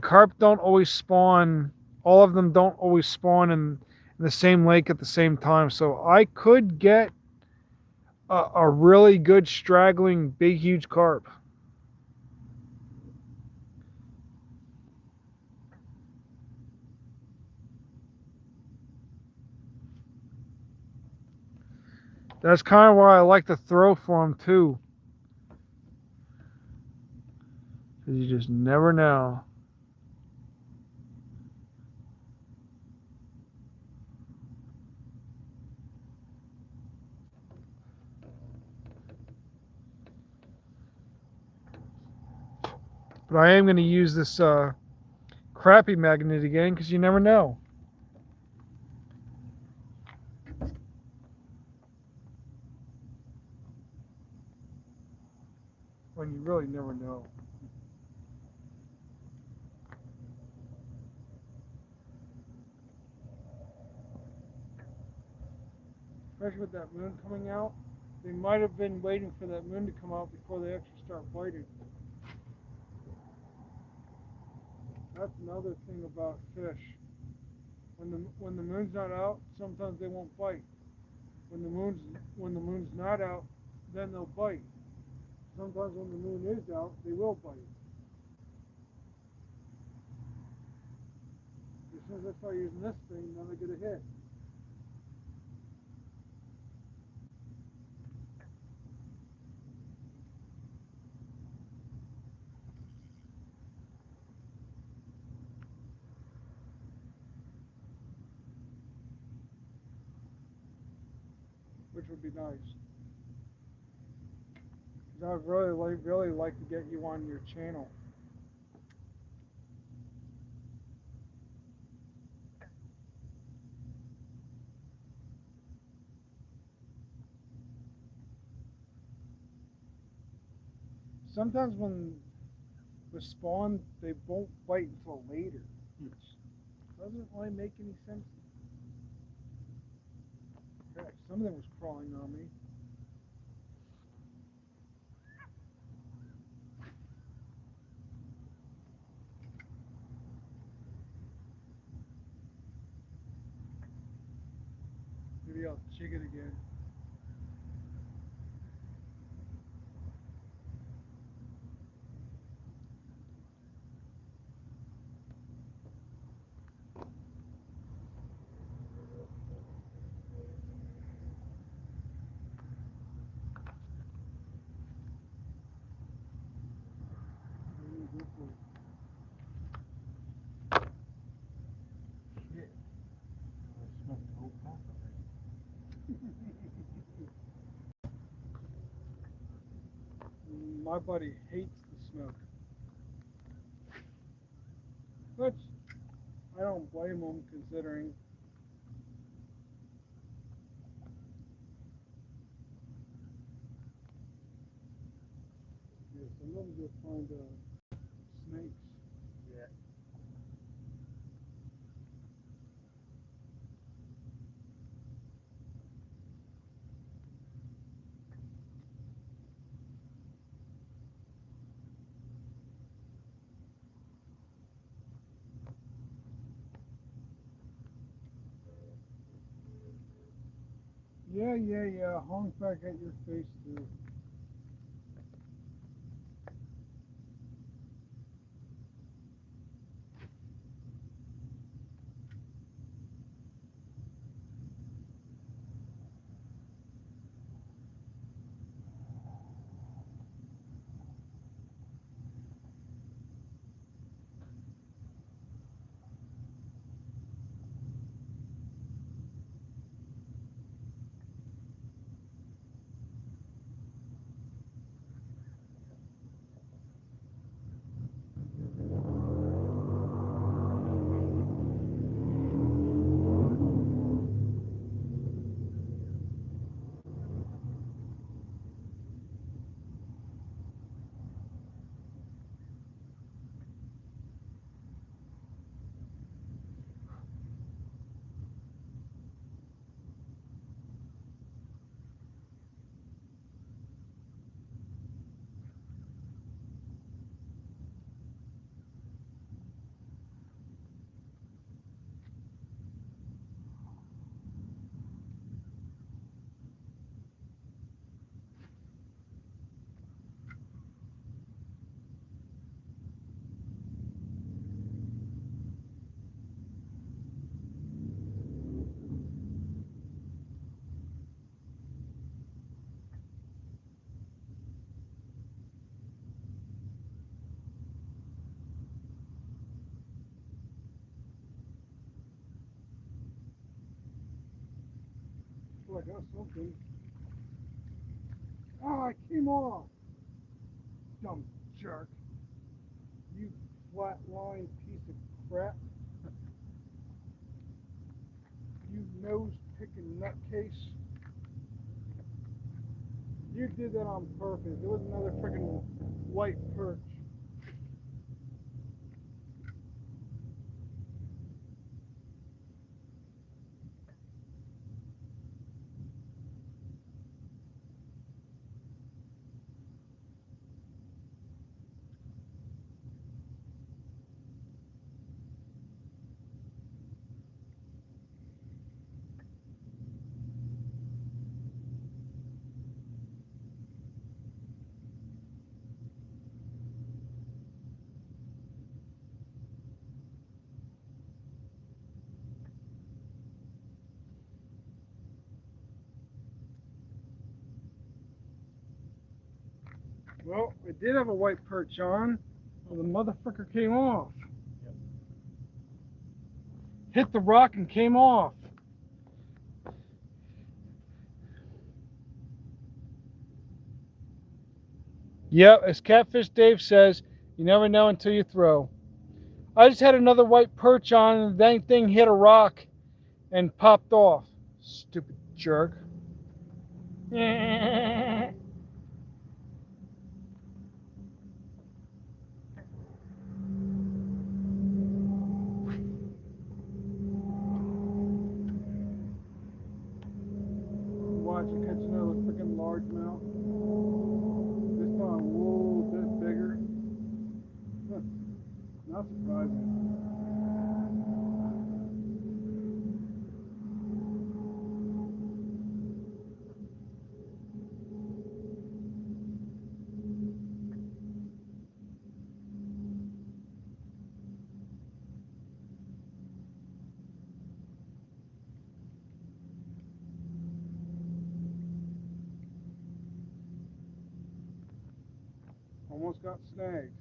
carp don't always spawn. All of them don't always spawn in the same lake at the same time. So I could get a really good straggling, big, huge carp. That's kind of why I like to throw for them too, because you just never know. But I am going to use this crappy magnet again, because you never know when you really never know. especially with that moon coming out. They might have been waiting for that moon to come out before they actually start biting. That's another thing about fish. When the moon's not out, sometimes they won't bite. When the moon's not out, then they'll bite. Sometimes when the moon is out, they will bite. As soon as I start using this thing, then I get a hit. Which would be nice. 'Cause I'd really like to get you on your channel. Sometimes when the spawn, they won't bite until later. Which doesn't really make any sense. Heck, some of them was crawling on me. Maybe I'll jig it again. Shit. I smoked the whole pack already. My buddy hates the smoke. Which I don't blame him considering. Yeah, some of them just find snakes. Yeah. Yeah. Honk back at your face too. Oh, I got something. Oh, it came off. Dumb jerk. You flatline piece of crap. You nose picking nutcase. You did that on purpose. It was another freaking white perch. Well, it did have a white perch on, but the motherfucker came off. Yep. Hit the rock and came off. Yep, as Catfish Dave says, you never know until you throw. I just had another white perch on and the dang thing hit a rock and popped off. Stupid jerk. Watch it catch another freaking largemouth. This time a little bit bigger. Not surprising. Almost got snagged.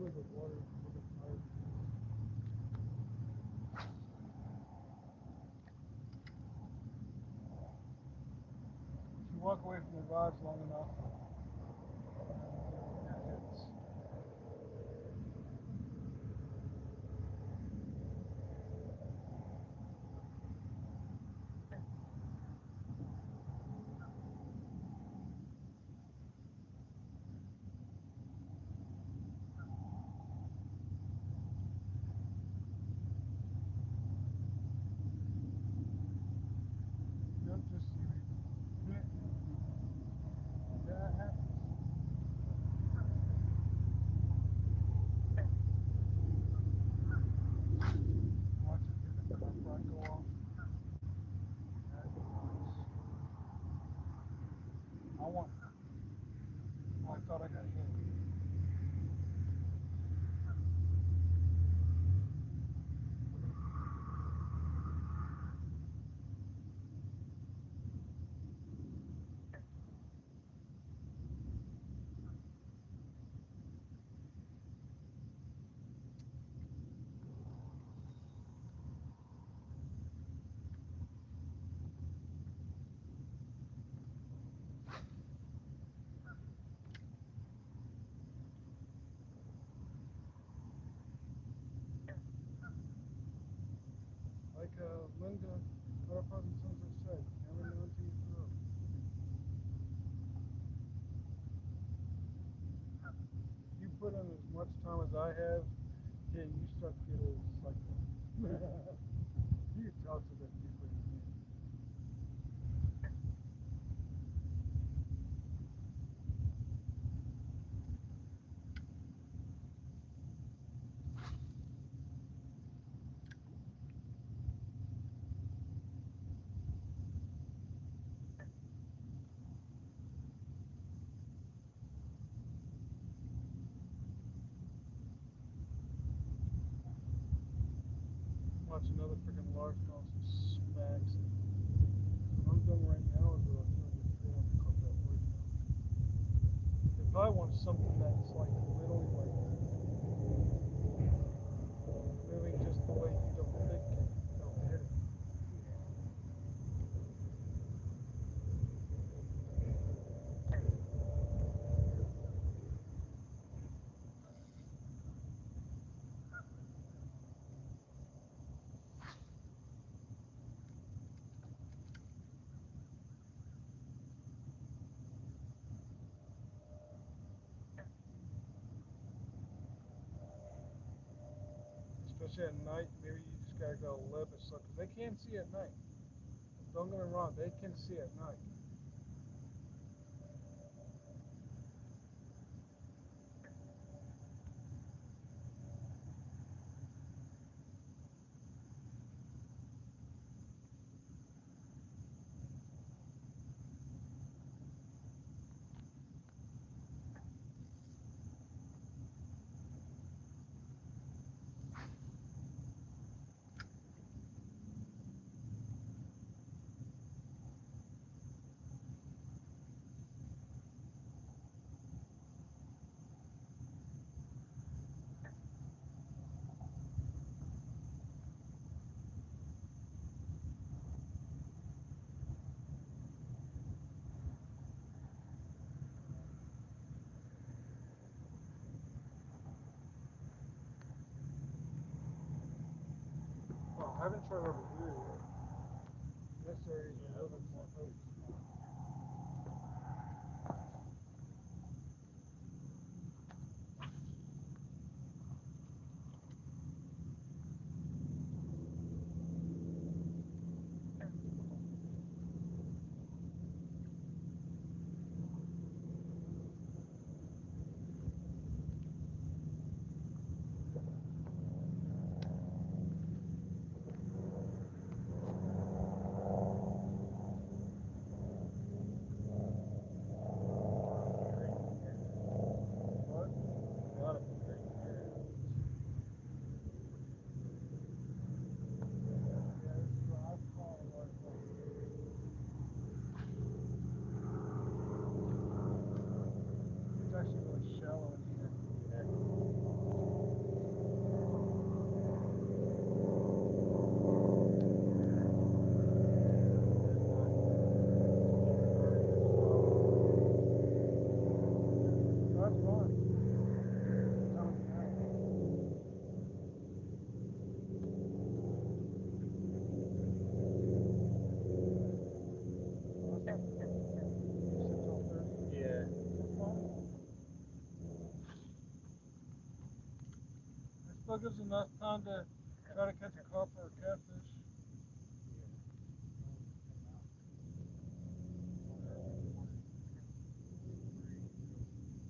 If you walk away from the rods long enough, it hits. Yep, just that happens. Watch it get the cup rod go off. That's nice. I want. Oh, I thought I got hit. Like Linda, our father and sons have said, never know until you throw. You put in as much time as I have, yeah, you start to get a cycle. You can tell it's a bit deeper than me. Watch another freaking largemouth smacks it. What I'm doing right now is what I'm doing before I cook that largemouth. If I want something that's like literally like moving just the way you don't think it, don't hit it. especially at night. Maybe you just gotta go a little bit slow because they can see at night. Don't get me wrong, they can see at night. Well, I haven't tried over here yet. This area is a little bit more open. What? A lot of great areas. Yeah, this is what I call like it's actually really shallow in here. That's fine. Yeah. It still gives enough time to try to catch a carp or a catfish.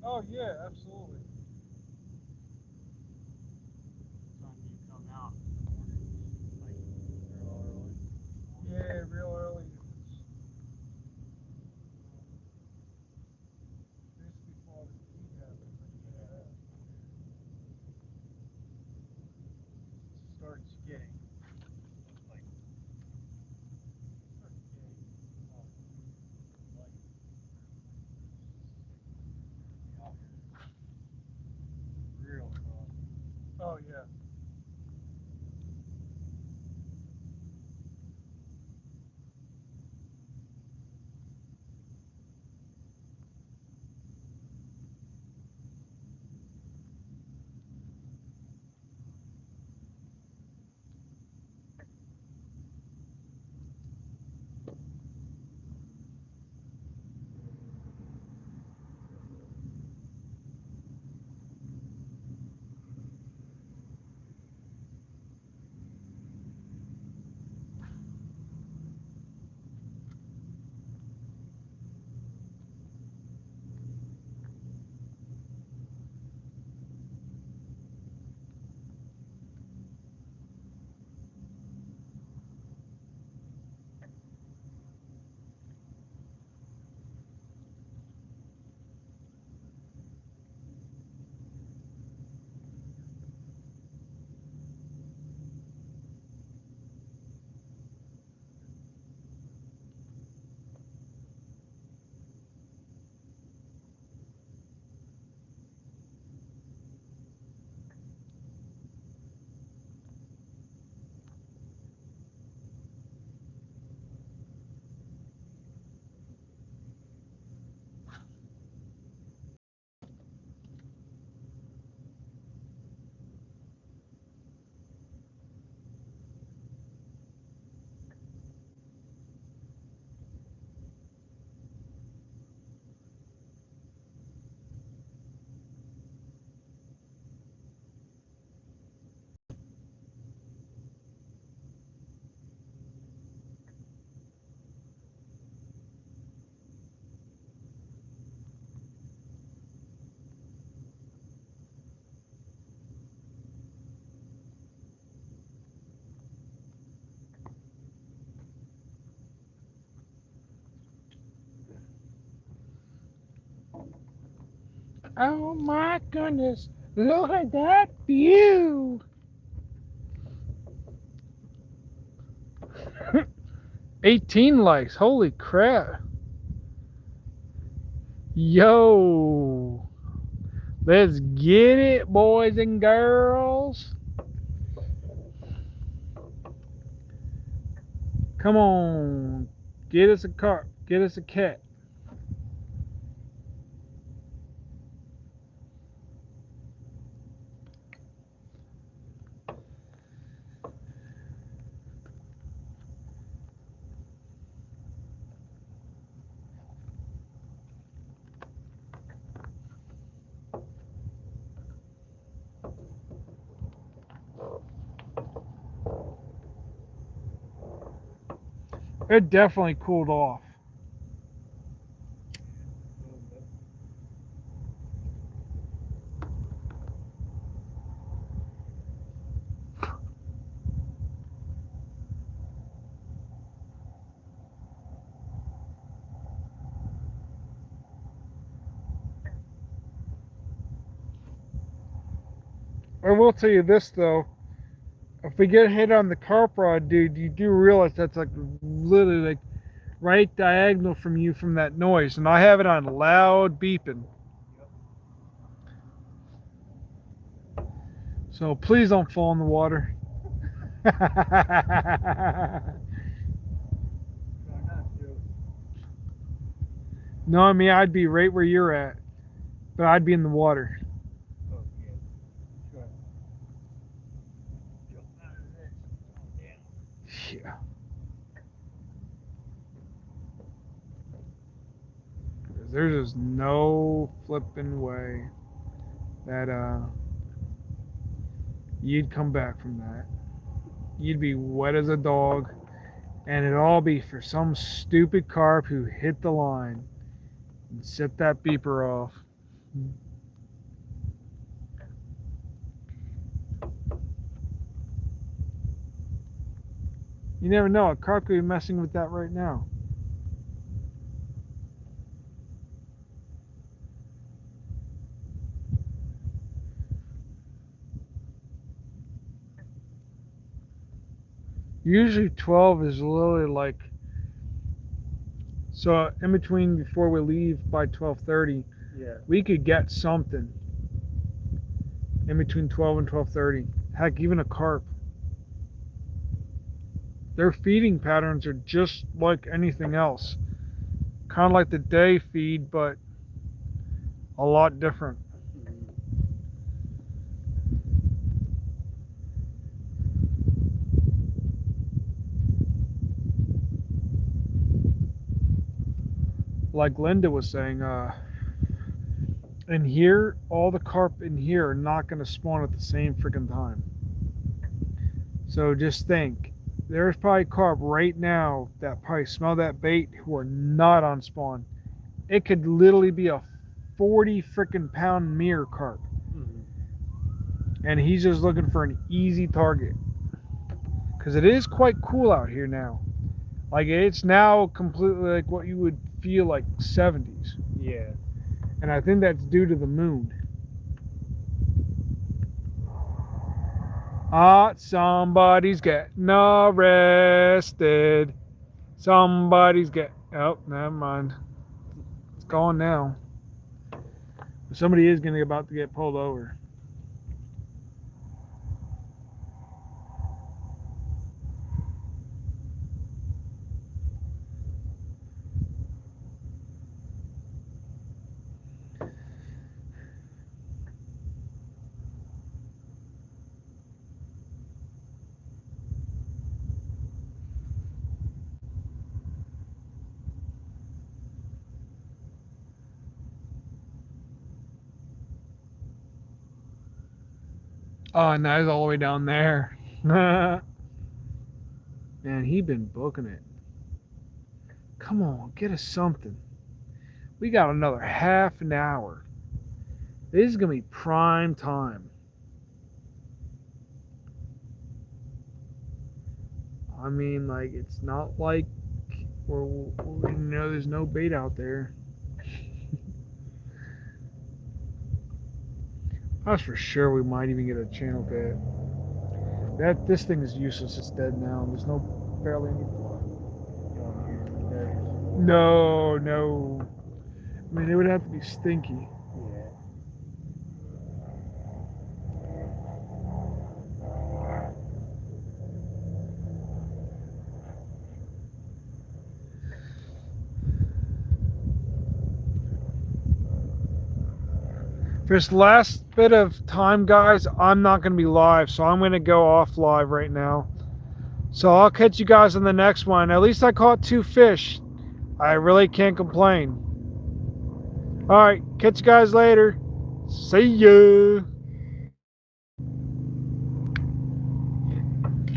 Oh yeah, absolutely. Time you come out in the morning, like real early. Yeah, real early. It's basically before the heat happens. Starts getting like starts getting light. Out here. Real frosty. Oh yeah. Oh my goodness. Look at that view. 18 likes. Holy crap. Yo. Let's get it, boys and girls. Come on. Get us a carp. Get us a cat. It definitely cooled off. I will tell you this though. If we get hit on the carp rod, dude, you do realize that's like literally like right diagonal from you from that noise. And I have it on loud beeping. So please don't fall in the water. No, I mean, I'd be right where you're at, but I'd be in the water. Oh, yeah. Try to jump out of this and go down. Yeah. There's just no flipping way that you'd come back from that. You'd be wet as a dog, and it'd all be for some stupid carp who hit the line and set that beeper off. You never know, a carp could be messing with that right now. Usually 12 is literally like, so in between before we leave by 12:30, Yeah. we could get something in between 12 and 12:30. Heck, even a carp. Their feeding patterns are just like anything else. Kind of like the day feed, but a lot different. Like Linda was saying, in here, all the carp in here are not going to spawn at the same freaking time. So just think, there's probably carp right now that probably smell that bait who are not on spawn. It could literally be a 40 freaking pound mirror carp. And he's just looking for an easy target. Because it is quite cool out here now. Like it's now completely like what you would feel like 70s. Yeah. And I think that's due to the moon. Somebody's getting arrested. Somebody's getting. Oh, never mind. It's gone now. Somebody is going to be about to get pulled over. Oh, and that is all the way down there. Man, he been booking it. Come on, get us something. We got another half an hour. This is going to be prime time. I mean, like, it's not like there's no bait out there. That's for sure. We might even get a channel cat. This thing is useless. It's dead now. There's barely any blood. You want to use the berries? No. I mean, it would have to be stinky. Yeah. For this last bit of time, guys, I'm not going to be live, so I'm going to go off live right now. So I'll catch you guys on the next one. At least I caught 2 fish. I really can't complain. All right, catch you guys later. See ya.